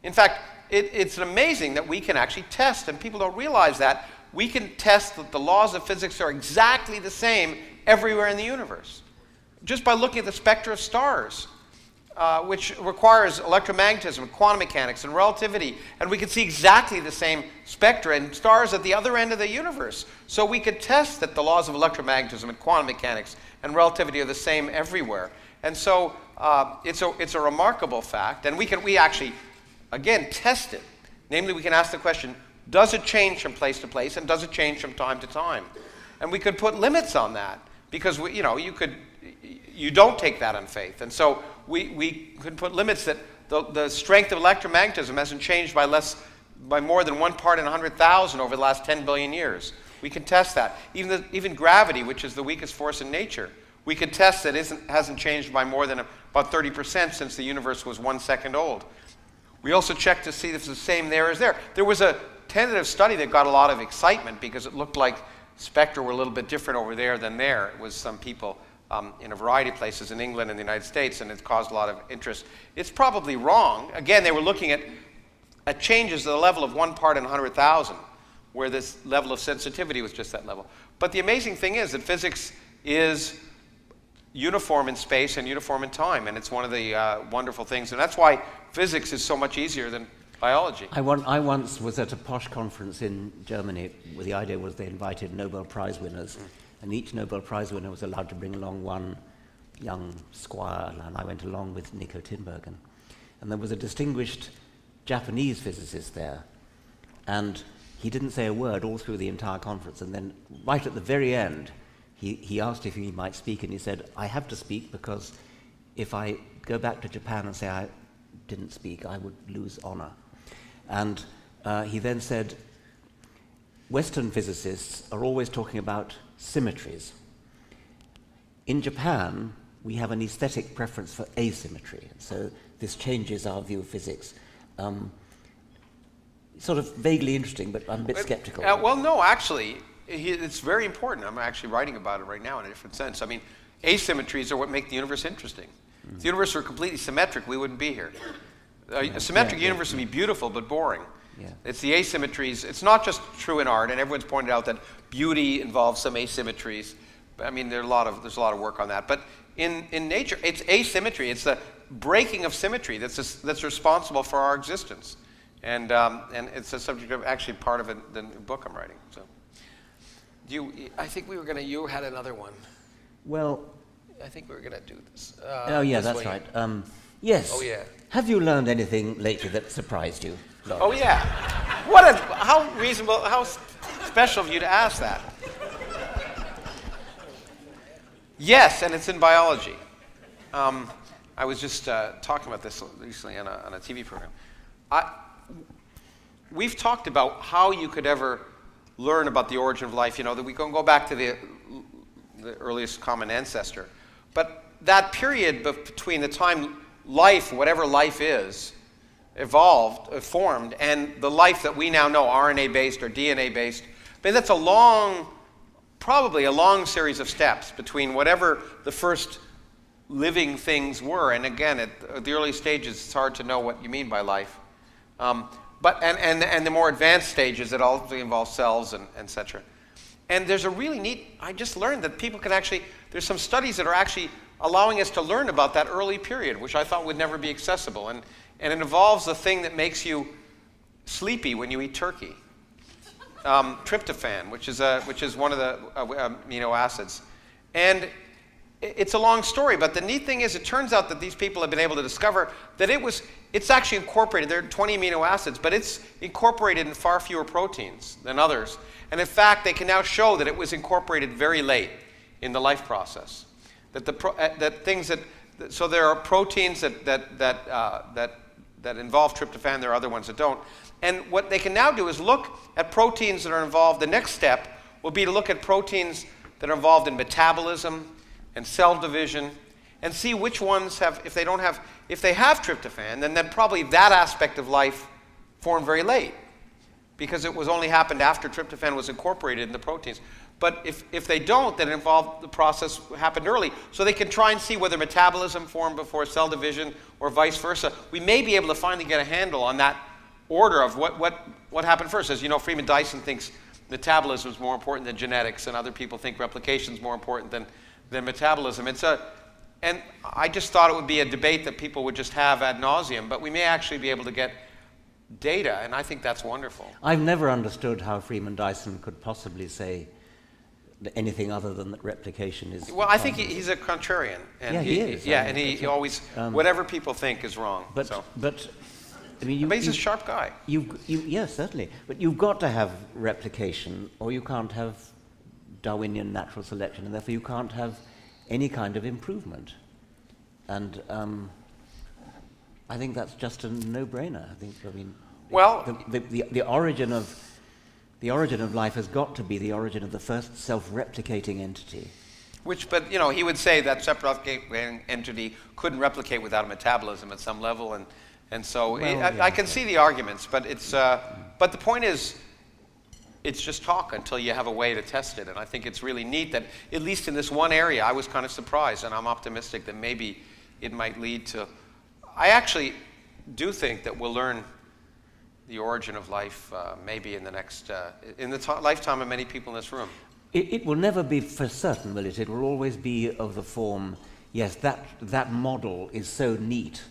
In fact, it's amazing that we can actually test, and people don't realize that. We can test that the laws of physics are exactly the same everywhere in the universe, just by looking at the spectra of stars, which requires electromagnetism, quantum mechanics, and relativity. And we can see exactly the same spectra in stars at the other end of the universe. So we could test that the laws of electromagnetism and quantum mechanics and relativity are the same everywhere. And so it's a remarkable fact. And we actually, again, test it. Namely, we can ask the question, does it change from place to place, and does it change from time to time? And we could put limits on that, because you don't take that on faith. And so we could put limits that the strength of electromagnetism hasn't changed by more than 1 part in 100,000 over the last 10 billion years. We can test that. Even gravity, which is the weakest force in nature, We could test that hasn't changed by more than about 30% since the universe was 1 second old. We also checked to see if it's the same there as there. There was a tentative study that got a lot of excitement because it looked like spectra were a little bit different over there than there. It was some people in a variety of places in England and the United States, and it caused a lot of interest. It's probably wrong. Again, they were looking at changes to the level of 1 part in 100,000, where this level of sensitivity was just that level. But the amazing thing is that physics is uniform in space and uniform in time, and it's one of the wonderful things. And that's why physics is so much easier than biology. I once was at a posh conference in Germany where the idea was they invited Nobel Prize winners, and each Nobel Prize winner was allowed to bring along one young squire, and I went along with Nico Tinbergen. And there was a distinguished Japanese physicist there, and he didn't say a word all through the entire conference, and then right at the very end, he asked if he might speak, and he said, I have to speak because if I go back to Japan and say I didn't speak, I would lose honor. And he then said, Western physicists are always talking about symmetries. In Japan, we have an aesthetic preference for asymmetry, so this changes our view of physics. Sort of vaguely interesting, but I'm a bit skeptical. Well, no, actually, it's very important. I'm actually writing about it right now in a different sense. I mean, asymmetries are what make the universe interesting. If the universe were completely symmetric, we wouldn't be here. A symmetric universe would be beautiful, but boring. Yeah. It's the asymmetries. It's not just true in art, and everyone's pointed out that beauty involves some asymmetries. I mean, there's a lot of work on that. But in nature, it's asymmetry. It's the breaking of symmetry that's responsible for our existence. And it's a subject of actually part of the book I'm writing. So, I think we were going to. You had another one. Well, I think we were going to do this. oh yeah, that's right. Yes. Oh yeah. Have you learned anything lately that surprised you, Lawrence? oh yeah, how reasonable, how special of you to ask that. Yes, and it's in biology. I was just talking about this recently on a TV program. We've talked about how you could ever learn about the origin of life. You know, that we can go back to the earliest common ancestor. But that period between the time life, whatever life is, formed, and the life that we now know, RNA-based or DNA-based, I mean, that's probably a long series of steps between whatever the first living things were. And again, at the early stages, it's hard to know what you mean by life. But the more advanced stages, it also involves cells and et cetera. And there's a really neat, I just learned that people can actually, there's some studies that are actually allowing us to learn about that early period, which I thought would never be accessible. And it involves the thing that makes you sleepy when you eat turkey. Tryptophan, which is one of the amino acids. And it's a long story, but the neat thing is it turns out that these people have been able to discover that it's actually incorporated. There are 20 amino acids, but it's incorporated in far fewer proteins than others. And in fact, they can now show that it was incorporated very late in the life process. So there are proteins that involve tryptophan. There are other ones that don't. And what they can now do is look at proteins that are involved. The next step will be to look at proteins that are involved in metabolism and cell division, and see which ones have, if they have tryptophan, then probably that aspect of life formed very late, because it was only happened after tryptophan was incorporated in the proteins. But if they don't, then the process happened early. So they can try and see whether metabolism formed before cell division or vice versa. We may be able to finally get a handle on that order of what happened first. As you know, Freeman Dyson thinks metabolism is more important than genetics, and other people think replication is more important than metabolism. And I just thought it would be a debate that people would just have ad nauseum, but we may actually be able to get data, and I think that's wonderful. I've never understood how Freeman Dyson could possibly say anything other than that replication is... Well, I think he's a contrarian. And yeah, he is. Yeah, and he always, whatever people think is wrong. But I mean, he's a sharp guy. Yes, certainly. But you've got to have replication, or you can't have Darwinian natural selection, and therefore you can't have any kind of improvement. And I think that's just a no-brainer. Well, the origin of life has got to be the origin of the first self-replicating entity. Which, but you know, he would say that separate entity couldn't replicate without a metabolism at some level, and so Well, I can see the arguments, but it's but the point is, it's just talk until you have a way to test it, and I think it's really neat that at least in this one area, I was kind of surprised, and I'm optimistic that maybe it might lead to. I actually do think that we'll learn the origin of life maybe in the next in the lifetime of many people in this room. It will never be for certain, will it? It will always be of the form, yes, that model is so neat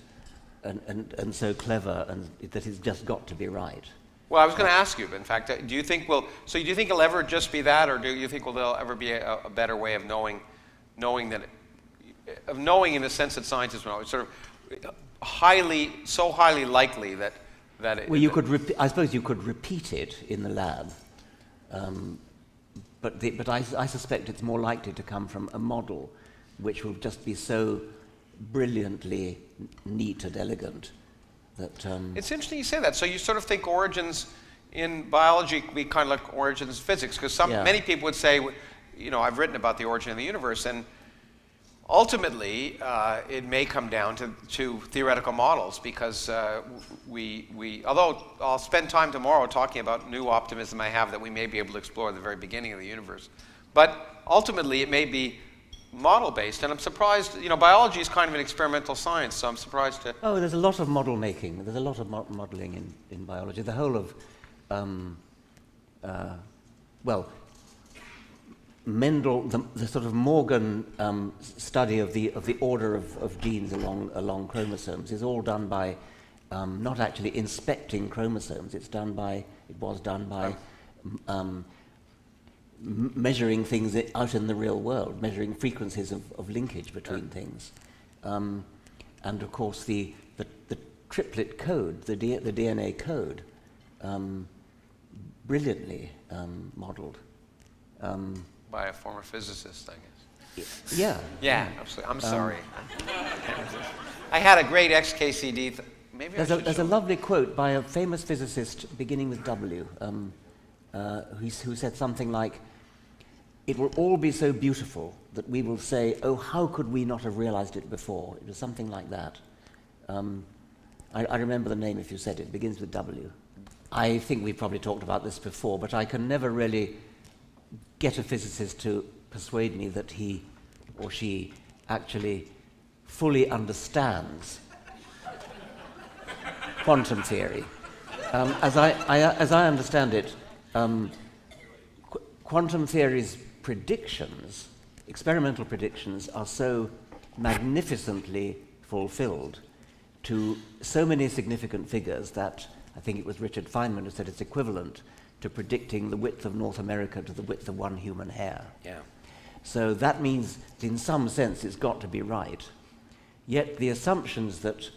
and so clever and that it's just got to be right. Well, I was going to ask you, but in fact, do you think do you think it'll ever just be that, or do you think there'll ever be a better way of knowing that, in the sense that scientists know, it's sort of so highly likely that it... Well, I suppose you could repeat it in the lab. But I suspect it's more likely to come from a model which will just be so brilliantly neat and elegant that... It's interesting you say that. So you sort of think origins in biology could be kind of like origins in physics, because many people would say, you know, I've written about the origin of the universe, and ultimately it may come down to theoretical models, because although I'll spend time tomorrow talking about new optimism I have that we may be able to explore the very beginning of the universe, but ultimately it may be model-based, and I'm surprised, you know, biology is kind of an experimental science, so I'm surprised to... Oh, there's a lot of model making. There's a lot of modeling in biology. The whole of, well, Mendel, the sort of Morgan study of the order of genes along chromosomes is all done by not actually inspecting chromosomes. It was done by measuring things out in the real world, measuring frequencies of linkage between things, and of course the triplet code, the DNA code, brilliantly modelled. By a former physicist, I guess. Yeah. Yeah, absolutely. I'm sorry. I had a great XKCD. Maybe there's a lovely quote by a famous physicist beginning with W, who said something like, "It will all be so beautiful that we will say, oh, how could we not have realized it before?" It was something like that. I remember the name if you said it. It begins with W. I think we've probably talked about this before, but I can never really get a physicist to persuade me that he or she actually fully understands quantum theory. As I understand it, quantum theory's predictions, experimental predictions, are so magnificently fulfilled to so many significant figures that I think it was Richard Feynman who said it's equivalent to predicting the width of North America to the width of one human hair. Yeah. So that means that in some sense it's got to be right. Yet the assumptions that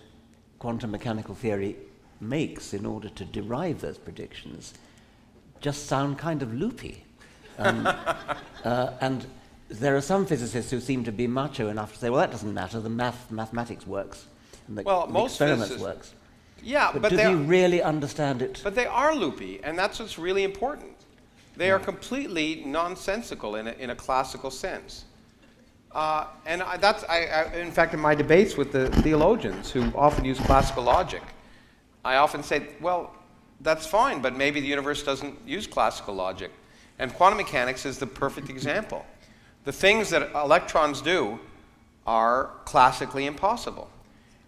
quantum mechanical theory makes in order to derive those predictions just sound kind of loopy. And there are some physicists who seem to be macho enough to say, well, that doesn't matter, the mathematics works, and the experiments works. Yeah, but do you really understand it? But they are loopy, and that's what's really important. They are completely nonsensical in a classical sense. In fact, in my debates with the theologians who often use classical logic, I often say, well, that's fine, but maybe the universe doesn't use classical logic. And quantum mechanics is the perfect example. The things that electrons do are classically impossible.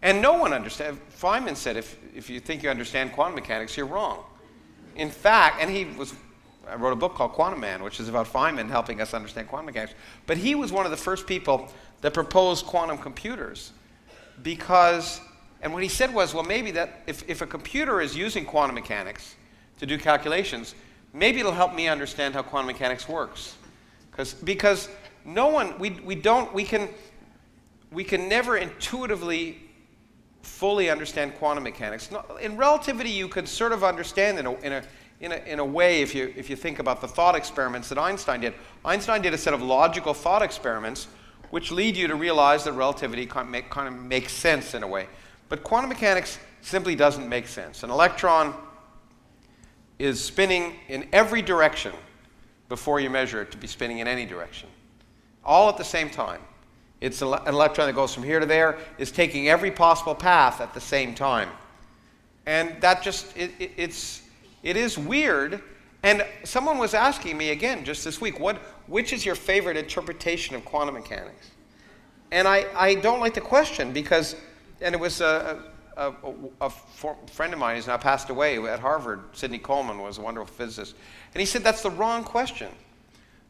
And no one understands. Feynman said, if you think you understand quantum mechanics, you're wrong. In fact, and I wrote a book called Quantum Man, which is about Feynman helping us understand quantum mechanics. But he was one of the first people that proposed quantum computers because, and what he said was, well, maybe that if a computer is using quantum mechanics to do calculations, maybe it'll help me understand how quantum mechanics works. Because no one, we can never intuitively fully understand quantum mechanics. In relativity, you could sort of understand in a way if you think about the thought experiments that Einstein did. Einstein did a set of logical thought experiments which lead you to realize that relativity kind of makes sense in a way. But quantum mechanics simply doesn't make sense. An electron is spinning in every direction before you measure it to be spinning in any direction. all at the same time. It's an electron that goes from here to there, is taking every possible path at the same time. And that just, it is weird. And someone was asking me again just this week, which is your favorite interpretation of quantum mechanics? And I don't like the question because, and it was a friend of mine who's now passed away at Harvard, Sidney Coleman, was a wonderful physicist. And he said that's the wrong question.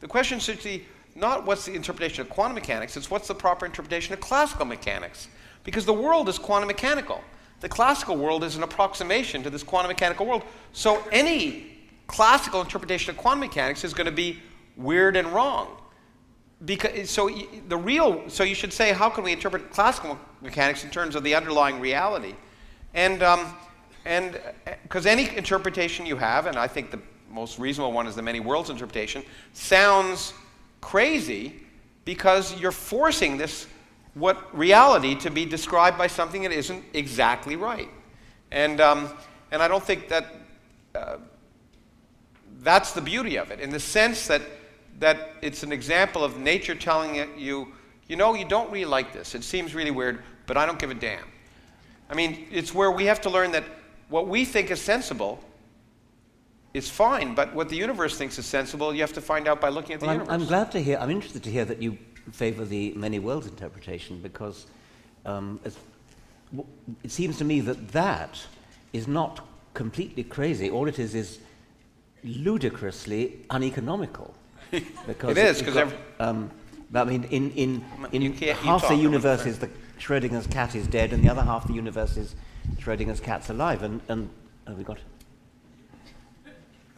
The question should be not what's the interpretation of quantum mechanics, it's what's the proper interpretation of classical mechanics. Because the world is quantum mechanical. The classical world is an approximation to this quantum mechanical world. So any classical interpretation of quantum mechanics is going to be weird and wrong. Because, so you should say, how can we interpret classical mechanics in terms of the underlying reality? And because any interpretation you have, and I think the most reasonable one is the many worlds interpretation, sounds crazy because you're forcing reality to be described by something that isn't exactly right. And I don't think that that's the beauty of it, in the sense that it's an example of nature telling you, you know, you don't really like this. It seems really weird, but I don't give a damn. I mean, it's where we have to learn that what we think is sensible is fine, but what the universe thinks is sensible, you have to find out by looking at the universe. I'm interested to hear that you favor the many worlds interpretation, because it seems to me that is not completely crazy. All it is ludicrously uneconomical. Because it is, because I mean, in half the universe is the Schrodinger's cat is dead, and the other half the universe is Schrodinger's cat's alive, and we got.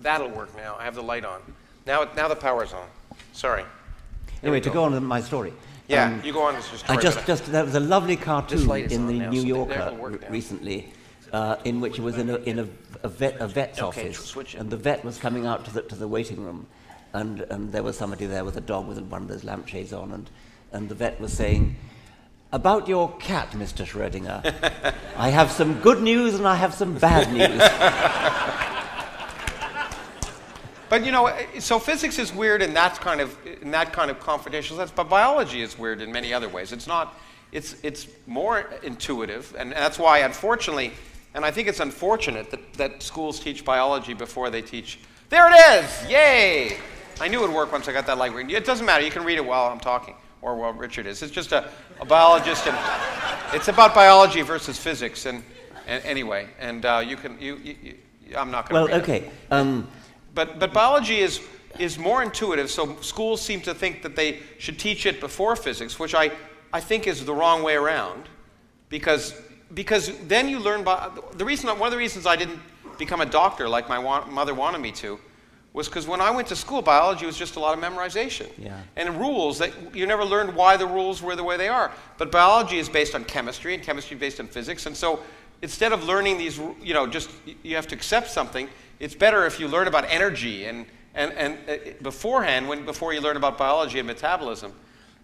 That'll work now. I have the light on. Now the power's on. Sorry. Anyway, to go on with my story. Yeah, you go on with your story. There was a lovely cartoon in the now, New so Yorker recently, in which it was in a vet's office, and the vet was coming out to the waiting room, and there was somebody there with a dog with one of those lampshades on, and the vet was saying, "About your cat, Mr. Schrödinger, I have some good news and I have some bad news." But you know, so physics is weird in that kind of confrontational sense, but biology is weird in many other ways. It's not. It's more intuitive, and that's why, unfortunately, and I think it's unfortunate that schools teach biology before they teach. There it is! Yay! I knew it would work once I got that light. It doesn't matter. You can read it while I'm talking, or while Richard is. It's just a biologist, and it's about biology versus physics, and anyway, and you can I'm not going to. Well, okay. But biology is more intuitive, so schools seem to think that they should teach it before physics, which I think is the wrong way around, because then you learn one of the reasons I didn't become a doctor like my mother wanted me to was because when I went to school, biology was just a lot of memorization. Yeah. And rules that you never learned why the rules were the way they are. But biology is based on chemistry, and chemistry is based on physics, and so instead of learning these, you know, just you have to accept something, it's better if you learn about energy and beforehand, before you learn about biology and metabolism.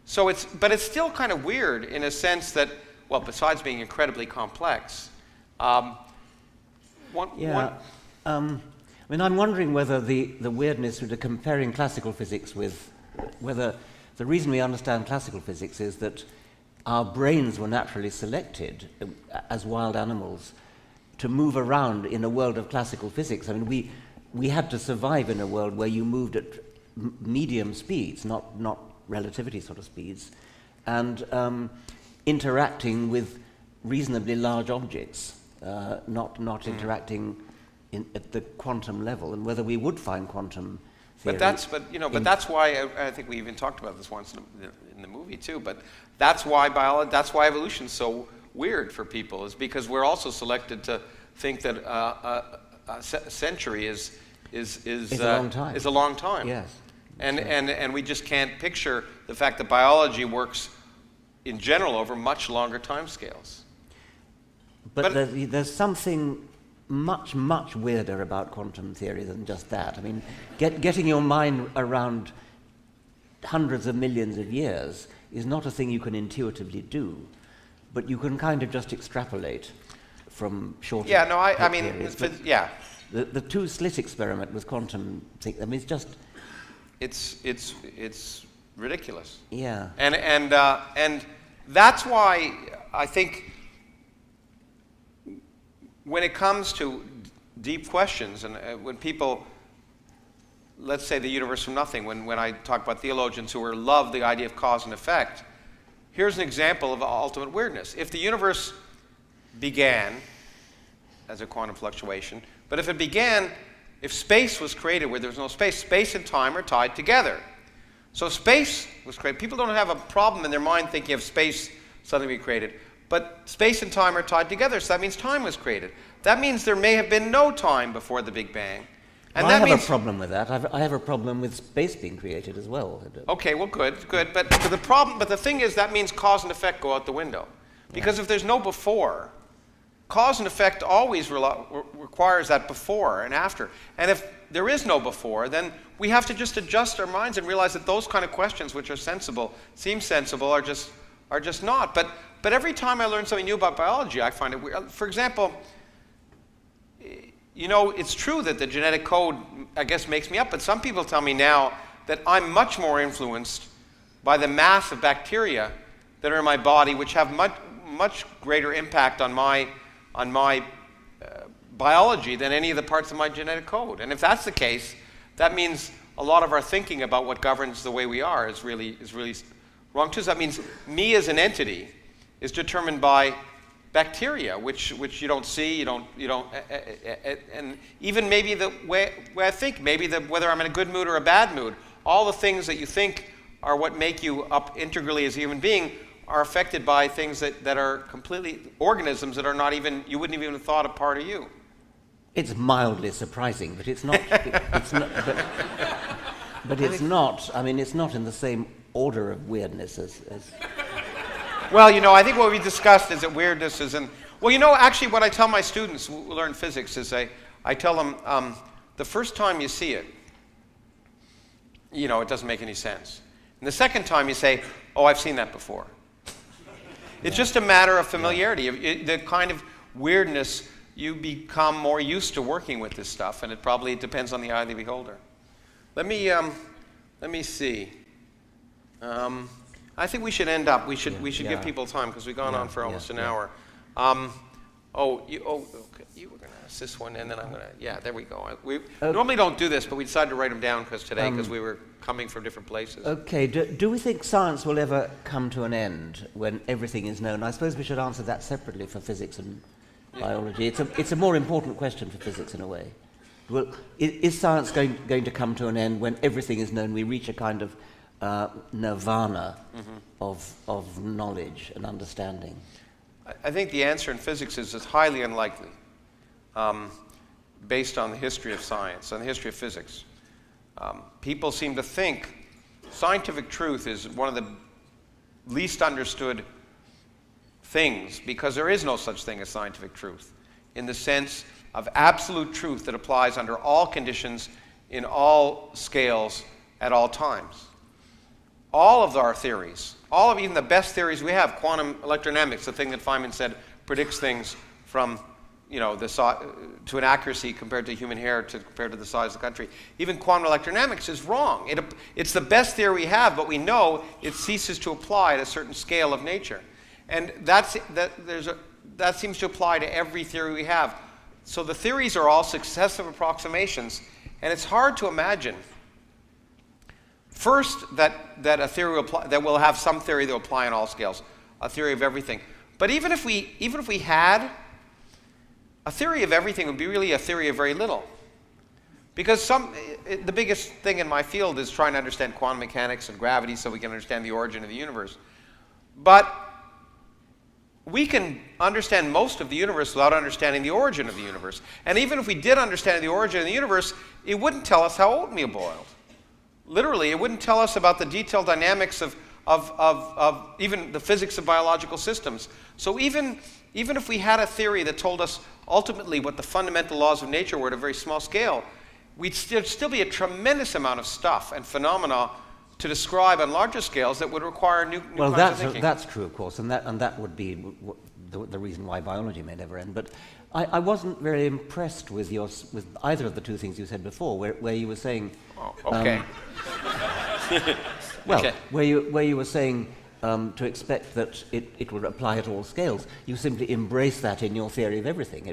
So but it's still kind of weird in a sense that, well, besides being incredibly complex. I mean, I'm wondering whether the weirdness of comparing classical physics with, whether the reason we understand classical physics is that our brains were naturally selected as wild animals to move around in a world of classical physics. I mean, we had to survive in a world where you moved at medium speeds, not relativity sort of speeds, and interacting with reasonably large objects, not interacting at the quantum level, and whether we would find quantum theory. But that's why I think we even talked about this once in the movie too. But that's why evolution is so weird for people, is because we're also selected to think that a century is a long time. Is a long time. Yes. And we just can't picture the fact that biology works in general over much longer timescales. But there's something much weirder about quantum theory than just that. I mean, getting your mind around hundreds of millions of years is not a thing you can intuitively do, but you can kind of just extrapolate from shorter periods. Yeah. The two-slit experiment with quantum thing, I mean, it's just... It's ridiculous. Yeah. And that's why I think when it comes to deep questions, and when people, let's say the universe from nothing, when I talk about theologians who love the idea of cause and effect, here's an example of ultimate weirdness. If the universe began as a quantum fluctuation, but if space was created where there was no space, space and time are tied together. So space was created. People don't have a problem in their mind thinking of space suddenly be created. But space and time are tied together, so that means time was created. That means there may have been no time before the Big Bang. And well, that I have a problem with that. I have a problem with space being created as well. Okay, well, good. But the thing is, that means cause and effect go out the window. Because if there's no before, cause and effect always requires that before and after. And if there is no before, then we have to just adjust our minds and realize that those kind of questions, which are sensible, seem sensible, are just not. But every time I learn something new about biology, I find it weird. For example, you know, it's true that the genetic code, I guess, makes me up, but some people tell me now that I'm much more influenced by the mass of bacteria that are in my body, which have much greater impact on my biology than any of the parts of my genetic code. And if that's the case, that means a lot of our thinking about what governs the way we are is really wrong too. So that means me as an entity is determined by bacteria, which you don't see, and even maybe the way I think, maybe whether I'm in a good mood or a bad mood, all the things that you think are what make you up integrally as a human being are affected by things that are completely organisms that are not even, you wouldn't even have thought a part of you. It's mildly surprising, but it's not. It's not. But it's not. I mean, it's not in the same order of weirdness as. Well, you know, I think what we discussed is that weirdness is in. Well, you know, actually, what I tell my students who learn physics is I tell them the first time you see it, you know, it doesn't make any sense. And the second time you say, oh, I've seen that before. It's just a matter of familiarity. The kind of weirdness, you become more used to working with this stuff, and it probably depends on the eye of the beholder. Let me see. I think we should end up. We should give people time because we've gone on for almost an hour. Okay, you were going to ask this one, and then I'm going to. Yeah, there we go. We normally don't do this, but we decided to write them down today because we were coming from different places. Okay. Do we think science will ever come to an end when everything is known? I suppose we should answer that separately for physics and biology. It's a more important question for physics in a way. Well, is science going to come to an end when everything is known? We reach a kind of nirvana of knowledge and understanding. I think the answer in physics is it's highly unlikely, based on the history of science and the history of physics. People seem to think scientific truth is one of the least understood things because there is no such thing as scientific truth in the sense of absolute truth that applies under all conditions in all scales at all times. All of our theories, all of even the best theories we have, quantum electrodynamics, the thing that Feynman said predicts things from, you know, to an accuracy compared to human hair compared to the size of the country. Even quantum electrodynamics is wrong. It's the best theory we have, but we know it ceases to apply at a certain scale of nature. And that seems to apply to every theory we have. So the theories are all successive approximations, and it's hard to imagine first, that a theory will have some theory that will apply on all scales, a theory of everything. But even if we had a theory of everything, would be really a theory of very little, because the biggest thing in my field is trying to understand quantum mechanics and gravity, so we can understand the origin of the universe. But we can understand most of the universe without understanding the origin of the universe. And even if we did understand the origin of the universe, it wouldn't tell us how oatmeal boiled. Literally, it wouldn't tell us about the detailed dynamics of even the physics of biological systems. So even if we had a theory that told us ultimately what the fundamental laws of nature were at a very small scale, we'd still be a tremendous amount of stuff and phenomena to describe on larger scales that would require new kinds of thinking. That's true, of course, and that would be the reason why biology may never end. But I wasn't very impressed with either of the two things you said before, where you were saying. Oh, okay. Well, Okay. where you were saying to expect that it would apply at all scales, you simply embrace that in your theory of everything.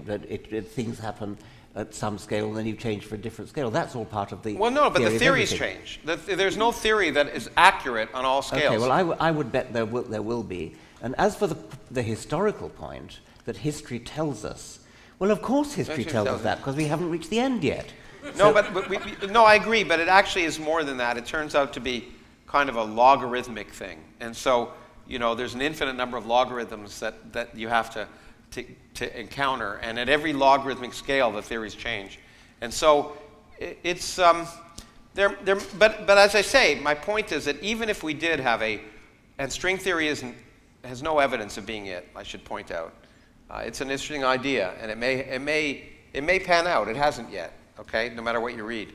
Things happen at some scale, and then you change for a different scale. That's all part of the Well, no, but the theory of theories everything. change. There's no theory that is accurate on all scales. Okay, well, I would bet there will be. And as for the historical point, that history tells us, well, of course history tells us that, because we haven't reached the end yet. No, no, I agree, but it actually is more than that. It turns out to be kind of a logarithmic thing. And so, you know, there's an infinite number of logarithms that you have to encounter. And at every logarithmic scale, the theories change. And so it's, but as I say, my point is that even if we did have and string theory has no evidence of being it, I should point out. It's an interesting idea, and it may pan out. It hasn't yet, okay, no matter what you read.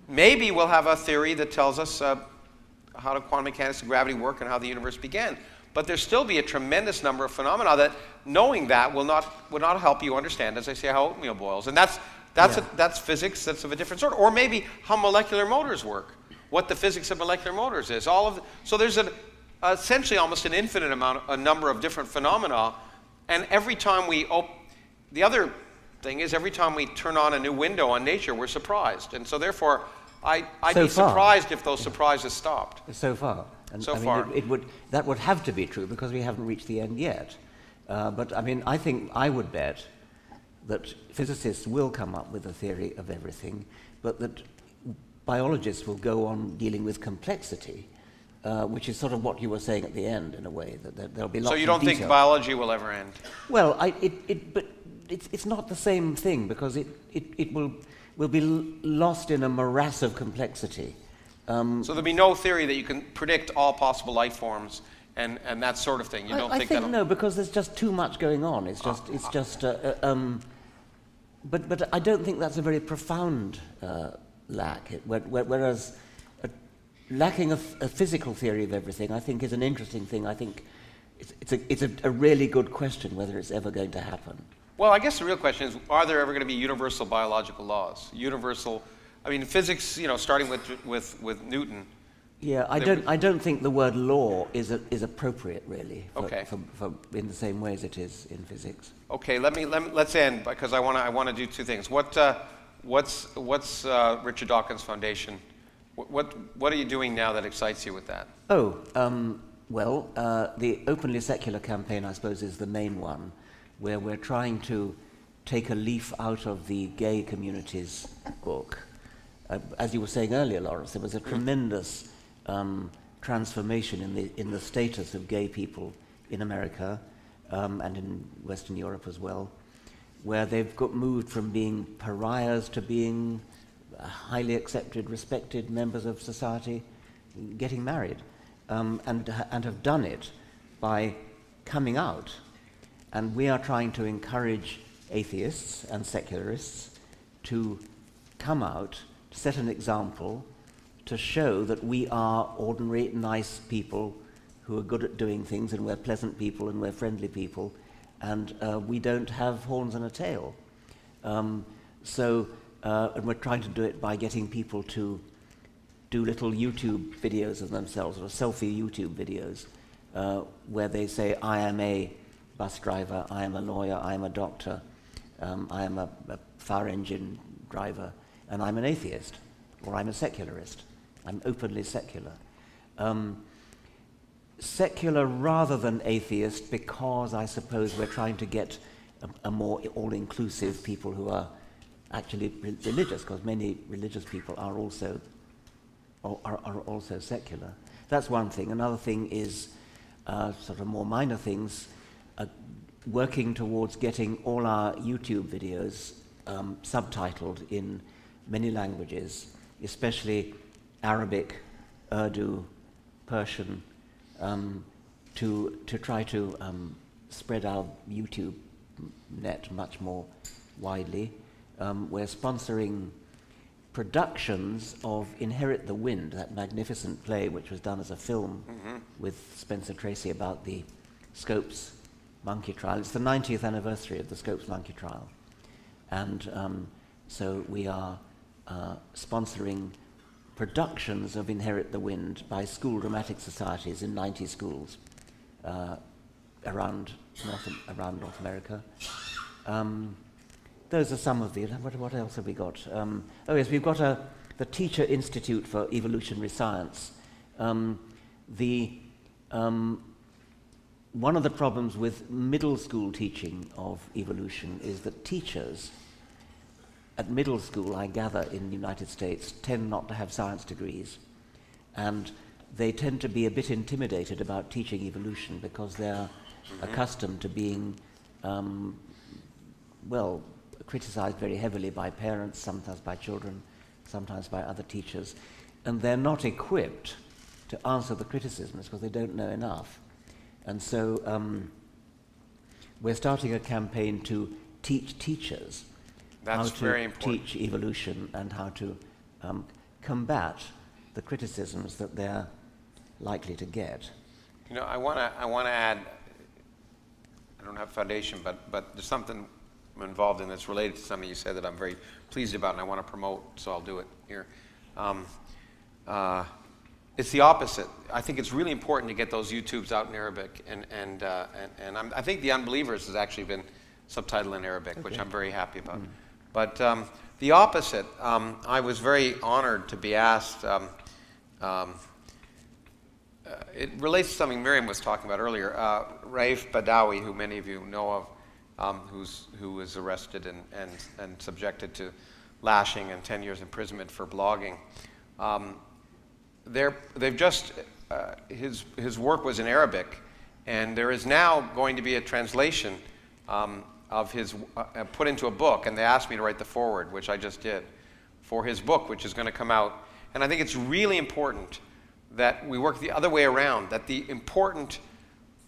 Maybe we'll have a theory that tells us how do quantum mechanics and gravity work and how the universe began. But there'll still be a tremendous number of phenomena that, knowing that, will not help you understand, as I say, how oatmeal boils. And that's physics that's of a different sort. Or maybe how molecular motors work, what the physics of molecular motors is. So there's essentially almost an infinite a number of different phenomena. And every time the other thing is every time we turn on a new window on nature, we're surprised. And so therefore, I'd be surprised if those surprises stopped. So far. And so I far. Mean, that would have to be true because we haven't reached the end yet. But I mean, I would bet that physicists will come up with a theory of everything, but that biologists will go on dealing with complexity, which is sort of what you were saying at the end, in a way, that there'll be lots of So you don't think biology will ever end? Well, but it's not the same thing because it will be lost in a morass of complexity. So there'll be no theory that you can predict all possible life forms and that sort of thing. You don't I think think that? no, because there's just too much going on. But I don't think that's a very profound lack. Whereas lacking a physical theory of everything, I think, is an interesting thing. I think it's a really good question whether it's ever going to happen. Well, I guess the real question is: are there ever going to be universal biological laws? I mean, physics. Starting with Newton. Yeah, I don't think the word law is appropriate really. For in the same way as it is in physics. Okay, let's end because I want to do two things. What's Richard Dawkins Foundation? What are you doing now that excites you with that? The Openly Secular campaign, I suppose, is the main one, where we're trying to take a leaf out of the gay community's book. As you were saying earlier, Lawrence, there was a tremendous transformation in the status of gay people in America and in Western Europe as well, where they've moved from being pariahs to being highly accepted, respected members of society, getting married, and have done it by coming out. And we are trying to encourage atheists and secularists to come out, to set an example, to show that we are ordinary, nice people who are good at doing things, and we're pleasant people, and we're friendly people, and we don't have horns and a tail. And we're trying to do it by getting people to do little YouTube videos of themselves, or selfie YouTube videos, where they say, I am a bus driver, I am a lawyer, I am a doctor, I am a fire engine driver, and I'm an atheist, or I'm a secularist. I'm openly secular. Secular rather than atheist, because I suppose we're trying to get a more all-inclusive people who are actually religious, because many religious people are also secular. That's one thing. Another thing is sort of more minor things, working towards getting all our YouTube videos subtitled in many languages, especially Arabic, Urdu, Persian, to try to spread our YouTube net much more widely. We're sponsoring productions of Inherit the Wind, that magnificent play which was done as a film with Spencer Tracy about the Scopes monkey trial. It's the 90th anniversary of the Scopes monkey trial. And so we are sponsoring productions of Inherit the Wind by school dramatic societies in 90 schools around North America. Those are some of the... What else have we got? Oh yes, we've got the Teacher Institute for Evolutionary Science. One of the problems with middle school teaching of evolution is that teachers at middle school, I gather, in the United States, tend not to have science degrees. And they tend to be a bit intimidated about teaching evolution because they're accustomed to being, well, criticized very heavily by parents, sometimes by children, sometimes by other teachers. And they're not equipped to answer the criticisms because they don't know enough. And so we're starting a campaign to teach teachers how to teach evolution and how to combat the criticisms that they're likely to get. You know, I want to add, I don't have foundation, but there's something I'm involved in that's related to something you said that I'm very pleased about and I want to promote, so I'll do it here. It's the opposite. I think it's really important to get those YouTubes out in Arabic, and I think The Unbelievers has actually been subtitled in Arabic, which I'm very happy about. But the opposite, I was very honored to be asked. It relates to something Miriam was talking about earlier. Raif Badawi, who many of you know of, who was arrested and subjected to lashing and 10 years imprisonment for blogging. They've just, his work was in Arabic, and there is now going to be a translation of his, put into a book, and they asked me to write the foreword, which I just did, for his book, which is going to come out. And I think it's really important that we work the other way around, that the important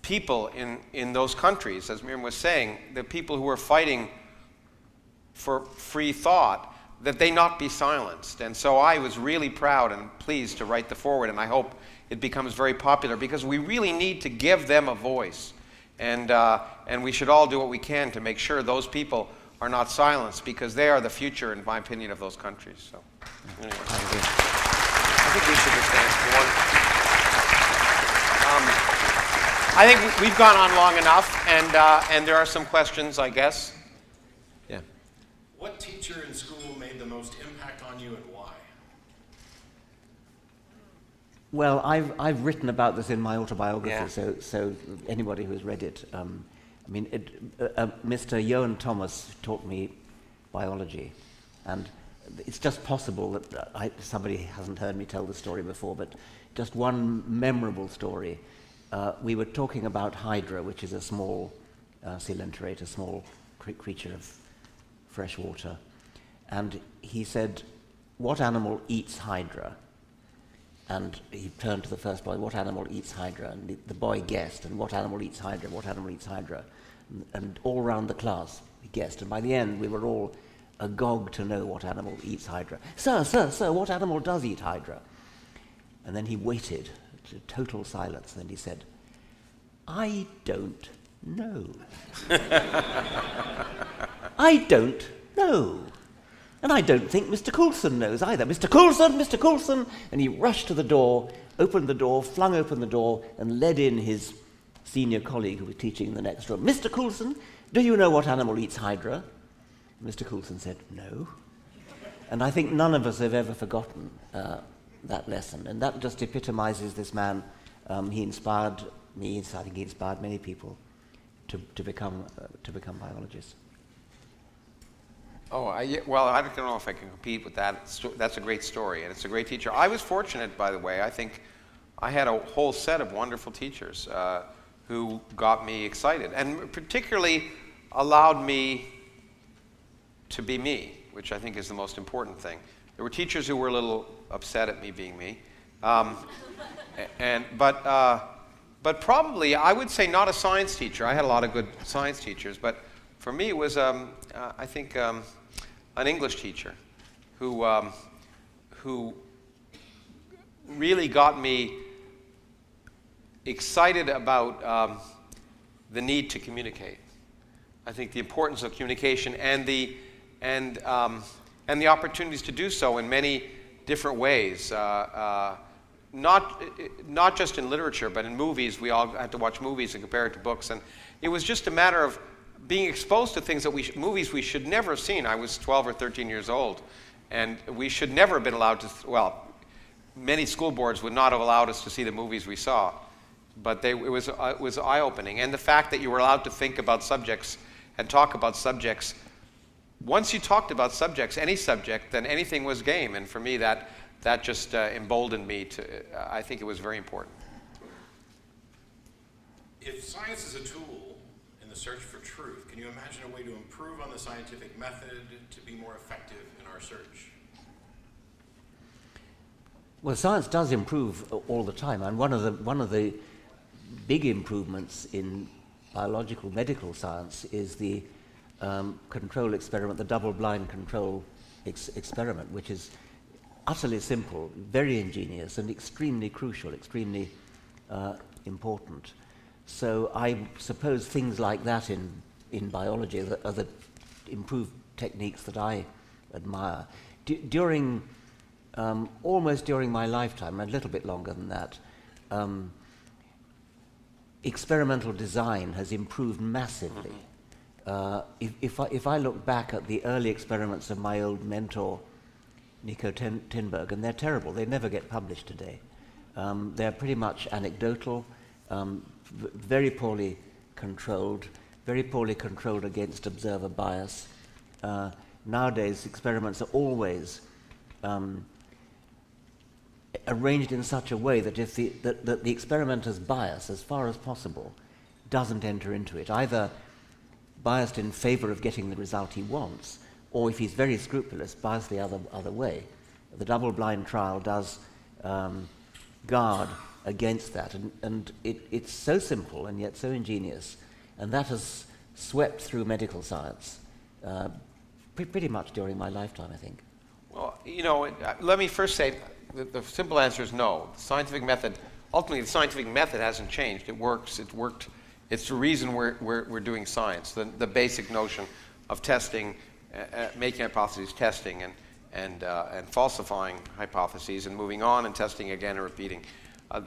people in those countries, as Miriam was saying, the people who are fighting for free thought, that they not be silenced. And so I was really proud and pleased to write the foreword, and I hope it becomes very popular because we really need to give them a voice. And we should all do what we can to make sure those people are not silenced because they are the future, in my opinion, of those countries. So, anyway. I think we should just stand for one. I think we've gone on long enough, and there are some questions, I guess. Yeah. What teacher in school made the most impact on you and why? Well, I've written about this in my autobiography, Yeah. so anybody who has read it, I mean, Mr. Johan Thomas taught me biology, and it's just possible that somebody hasn't heard me tell the story before, but just one memorable story. We were talking about Hydra, which is a small coelenterate, a small creature of fresh water, and he said, "What animal eats Hydra?" And he turned to the first boy, "What animal eats Hydra?" And the boy guessed, and "What animal eats Hydra? What animal eats Hydra?" And all round the class he guessed, and by the end we were all agog to know what animal eats Hydra. "Sir, sir, sir, what animal does eat Hydra?" And then he waited to total silence, and then he said, "I don't know." I don't know. And I don't think Mr. Coulson knows either. "Mr. Coulson, Mr. Coulson!" And he rushed to the door, opened the door, flung open the door, and led in his senior colleague who was teaching in the next room. "Mr. Coulson, do you know what animal eats Hydra?" Mr. Coulson said, "No." And I think none of us have ever forgotten that lesson. And that just epitomizes this man. He inspired me, I think he inspired many people to become biologists. Oh, well, I don't know if I can compete with that. That's a great story, and it's a great teacher. I was fortunate, by the way. I think I had a whole set of wonderful teachers who got me excited, and particularly allowed me to be me, which I think is the most important thing. There were teachers who were a little upset at me being me, but probably I would say not a science teacher. I had a lot of good science teachers, but for me it was I think an English teacher who really got me excited about the need to communicate. I think the importance of communication and the opportunities to do so in many different ways. Not just in literature, but in movies. We all had to watch movies and compare it to books. And it was just a matter of being exposed to things that movies we should never have seen. I was 12 or 13 years old, and we should never have been allowed to, well, many school boards would not have allowed us to see the movies we saw. But it was eye-opening. And the fact that you were allowed to think about subjects and talk about subjects, once you talked about subjects, any subject, then anything was game. And for me, that just emboldened me to, I think it was very important. If science is a tool in the search for truth, can you imagine a way to improve on the scientific method to be more effective in our search? Well, science does improve all the time, and one of the big improvements in biological medical science is the control experiment, the double-blind control experiment, which is utterly simple, very ingenious, and extremely crucial, extremely important. So I suppose things like that in biology are the improved techniques that I admire. Almost during my lifetime, a little bit longer than that, experimental design has improved massively. If I look back at the early experiments of my old mentor, Nico Tinberg, and they're terrible. They never get published today. They're pretty much anecdotal, very poorly controlled against observer bias. Nowadays, experiments are always arranged in such a way that if that the experimenter's bias, as far as possible, doesn't enter into it, either biased in favor of getting the result he wants, or if he's very scrupulous, biased the other way. The double-blind trial does guard against that, and it's so simple and yet so ingenious, and that has swept through medical science pretty much during my lifetime, I think. Well, you know, let me first say the simple answer is no. The scientific method, ultimately, the scientific method hasn't changed. It works. It worked. It's the reason we're doing science. The basic notion of testing, making hypotheses, testing, and falsifying hypotheses, and moving on and testing again and repeating.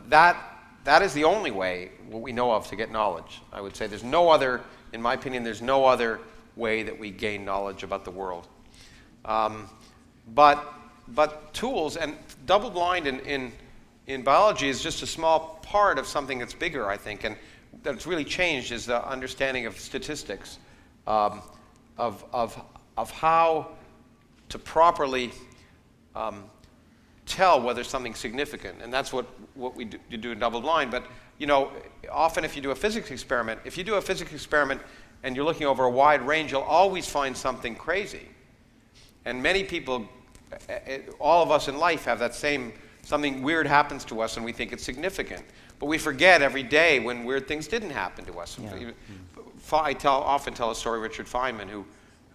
That is the only way, what we know of, to get knowledge. I would say there's no other, in my opinion, there's no other way that we gain knowledge about the world. But tools, and double-blind in biology is just a small part of something that's bigger, I think, and that's really changed is the understanding of statistics, of how to properly tell whether something's significant, and that's what we do in double-blind. But you know, often if you do a physics experiment, and you're looking over a wide range, you'll always find something crazy. And many people, all of us in life have that same, something weird happens to us and we think it's significant. But we forget every day when weird things didn't happen to us. Yeah. I often tell a story of Richard Feynman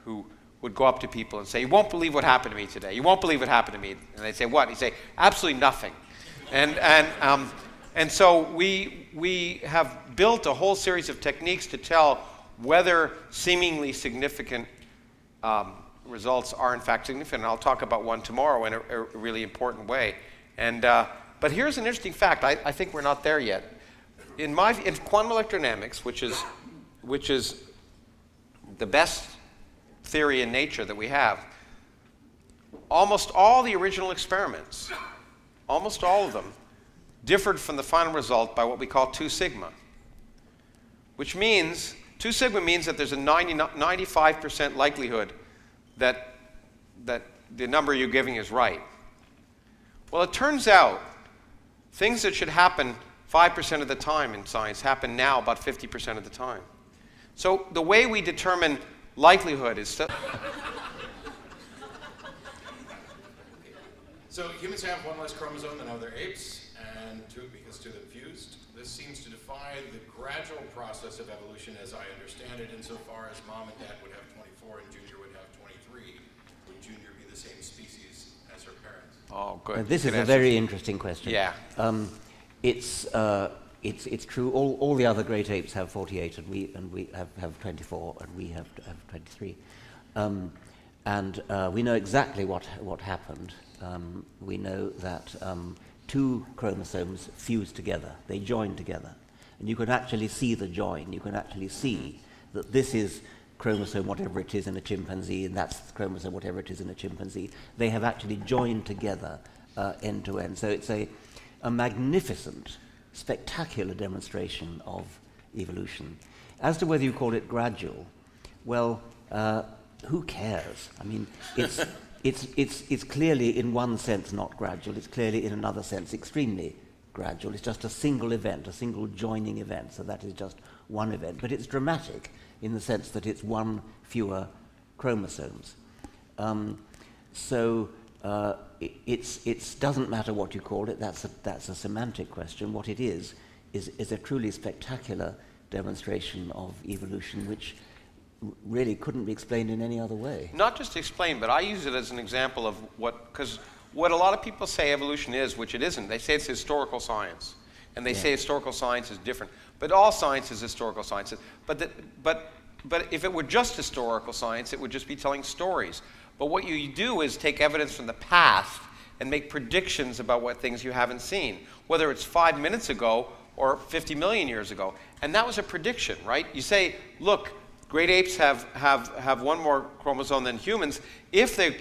who would go up to people and say, "You won't believe what happened to me today. You won't believe what happened to me." And they'd say, "What?" He'd say, "Absolutely nothing." And so we have built a whole series of techniques to tell whether seemingly significant results are in fact significant. And I'll talk about one tomorrow in a really important way. But here's an interesting fact. I think we're not there yet. In quantum electrodynamics, which is the best theory in nature that we have, almost all the original experiments, almost all of them, differed from the final result by what we call 2 sigma, which means 2 sigma means that there's a 95% likelihood that the number you're giving is right. Well, it turns out things that should happen 5% of the time in science happen now about 50% of the time. So the way we determine likelihood is So humans have one less chromosome than other apes, and because two of them fused. This seems to defy the gradual process of evolution as I understand it, insofar as mom and dad would have 24 and Junior would have 23. Would Junior be the same species as her parents? Oh, good. This is a very interesting question. Yeah. It's true. All the other great apes have 48, and we have 24, and we have 23. And we know exactly what happened we know that two chromosomes fuse together, they join together. And you can actually see the join, you can actually see that this is chromosome whatever it is in a chimpanzee, and that's chromosome whatever it is in a chimpanzee. They have actually joined together end to end. So it's a magnificent, spectacular demonstration of evolution. As to whether you call it gradual, well, who cares? I mean, it's clearly in one sense not gradual, it's clearly in another sense extremely gradual. It's just a single event, a single joining event, so that is just one event. But it's dramatic in the sense that it's one fewer chromosomes. It doesn't matter what you call it, that's a semantic question. What it is a truly spectacular demonstration of evolution which really couldn't be explained in any other way. Not just explained, but I use it as an example of because what a lot of people say evolution is, which it isn't, they say it's historical science. And they say historical science is different. But all science is historical science. But if it were just historical science, it would just be telling stories. But what you do is take evidence from the past and make predictions about what things you haven't seen, whether it's 5 minutes ago or 50 million years ago. And that was a prediction, right? You say, look, great apes have one more chromosome than humans. If they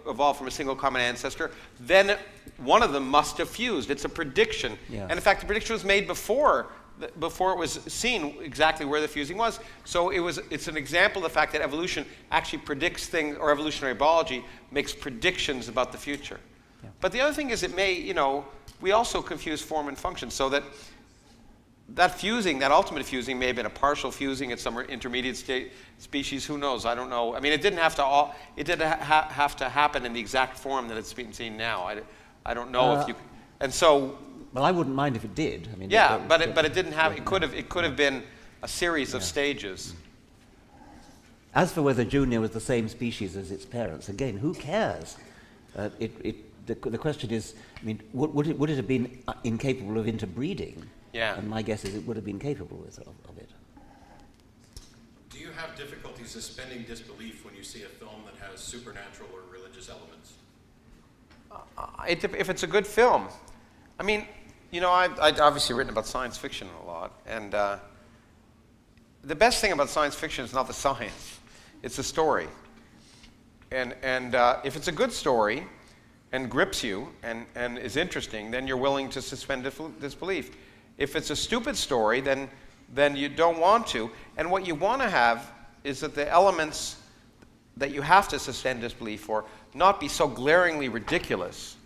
evolved from a single common ancestor, then one of them must have fused. It's a prediction. Yeah. And in fact, the prediction was made before it was seen exactly where the fusing was. So it's an example of the fact that evolution actually predicts things, or evolutionary biology makes predictions about the future. Yeah. But the other thing is it may, we also confuse form and function, so that fusing, that ultimate fusing, may have been a partial fusing at some intermediate state species. Who knows? I don't know. I mean, it didn't have to have to happen in the exact form that it's being seen now. I don't know if you. And so. Well, I wouldn't mind if it did. I mean, yeah, but it didn't have. It could have been a series of stages. As for whether Junior was the same species as its parents, again, who cares? The question is, I mean, would it have been incapable of interbreeding? Yeah. And my guess is it would have been capable of it. Do you have difficulty suspending disbelief when you see a film that has supernatural or religious elements? If it's a good film. I mean, I've obviously written about science fiction a lot, and the best thing about science fiction is not the science, it's the story. And if it's a good story and grips you and is interesting, then you're willing to suspend disbelief. If it's a stupid story, then you don't want to. And what you want to have is that the elements that you have to suspend disbelief for not be so glaringly ridiculous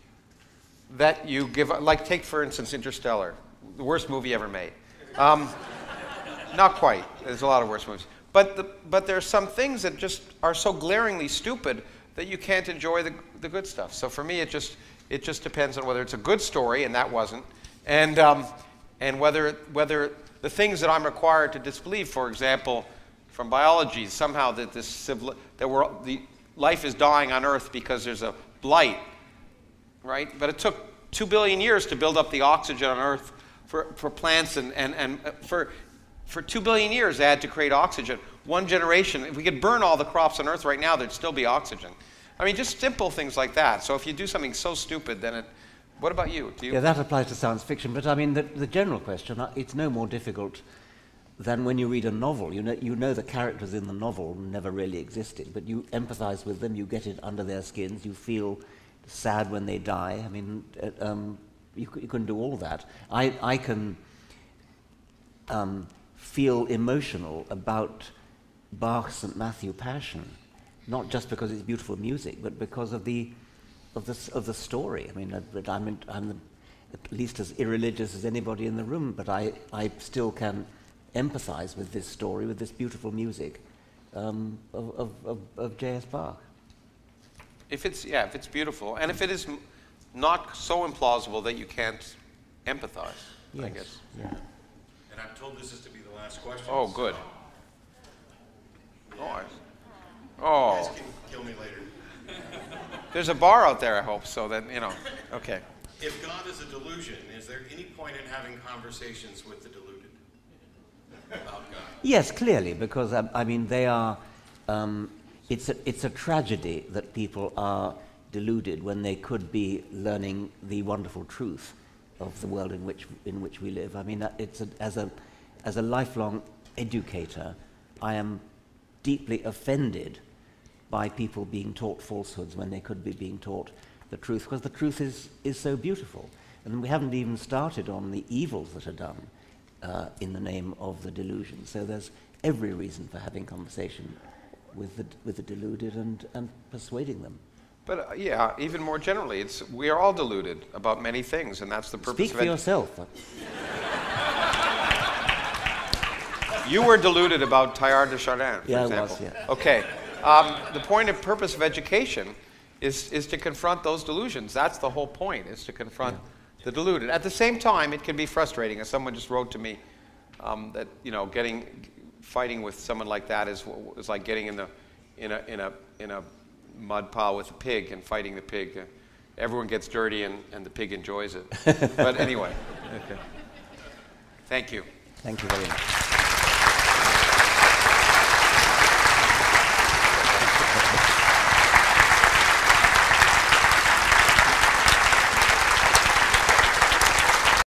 that you give, like take for instance Interstellar, the worst movie ever made. Not quite, there's a lot of worse movies. But there are some things that just are so glaringly stupid that you can't enjoy the good stuff. So for me, it just depends on whether it's a good story, and that wasn't, and whether the things that I'm required to disbelieve, for example, from biology, somehow that the life is dying on Earth because there's a blight, right? But it took 2 billion years to build up the oxygen on Earth for plants, and for 2 billion years they had to create oxygen. One generation, if we could burn all the crops on Earth right now, there'd still be oxygen. I mean, just simple things like that. So if you do something so stupid, then what about you? Yeah, that applies to science fiction, but I mean, the general question, it's no more difficult than when you read a novel. You know the characters in the novel never really existed, but you empathize with them, you get it under their skins, you feel sad when they die. I mean, you can do all that. I can feel emotional about Bach's St. Matthew Passion, not just because it's beautiful music, but because of the story. I mean, I'm at least as irreligious as anybody in the room, but I still can empathize with this story, with this beautiful music of J.S. Bach. If it's beautiful, and if it is not so implausible that you can't empathize, Yes. I guess. Yeah. And I'm told this is to be the last question. Oh, good. Yeah. Oh, You guys can kill me later. there's a bar out there, I hope, so that, okay. If God is a delusion, is there any point in having conversations with the deluded about God? Yes, clearly, because I mean they are. It's a tragedy that people are deluded when they could be learning the wonderful truth of the world in which we live. I mean, as a lifelong educator, I am deeply offended by people being taught falsehoods when they could be being taught the truth, because the truth is so beautiful. And we haven't even started on the evils that are done in the name of the delusion. So there's every reason for having conversation with the deluded and persuading them. But yeah, even more generally, we are all deluded about many things, and that's the purpose Speak of for it. yourself. You were deluded about Teilhard de Chardin, for Yeah, I example. was, yeah. Okay. The point and purpose of education is to confront those delusions. That's the whole point, is to confront the deluded. At the same time, it can be frustrating, as someone just wrote to me, that fighting with someone like that is like getting in a mud pile with a pig and fighting the pig. Everyone gets dirty and the pig enjoys it. But anyway, okay. Thank you. Thank you very much.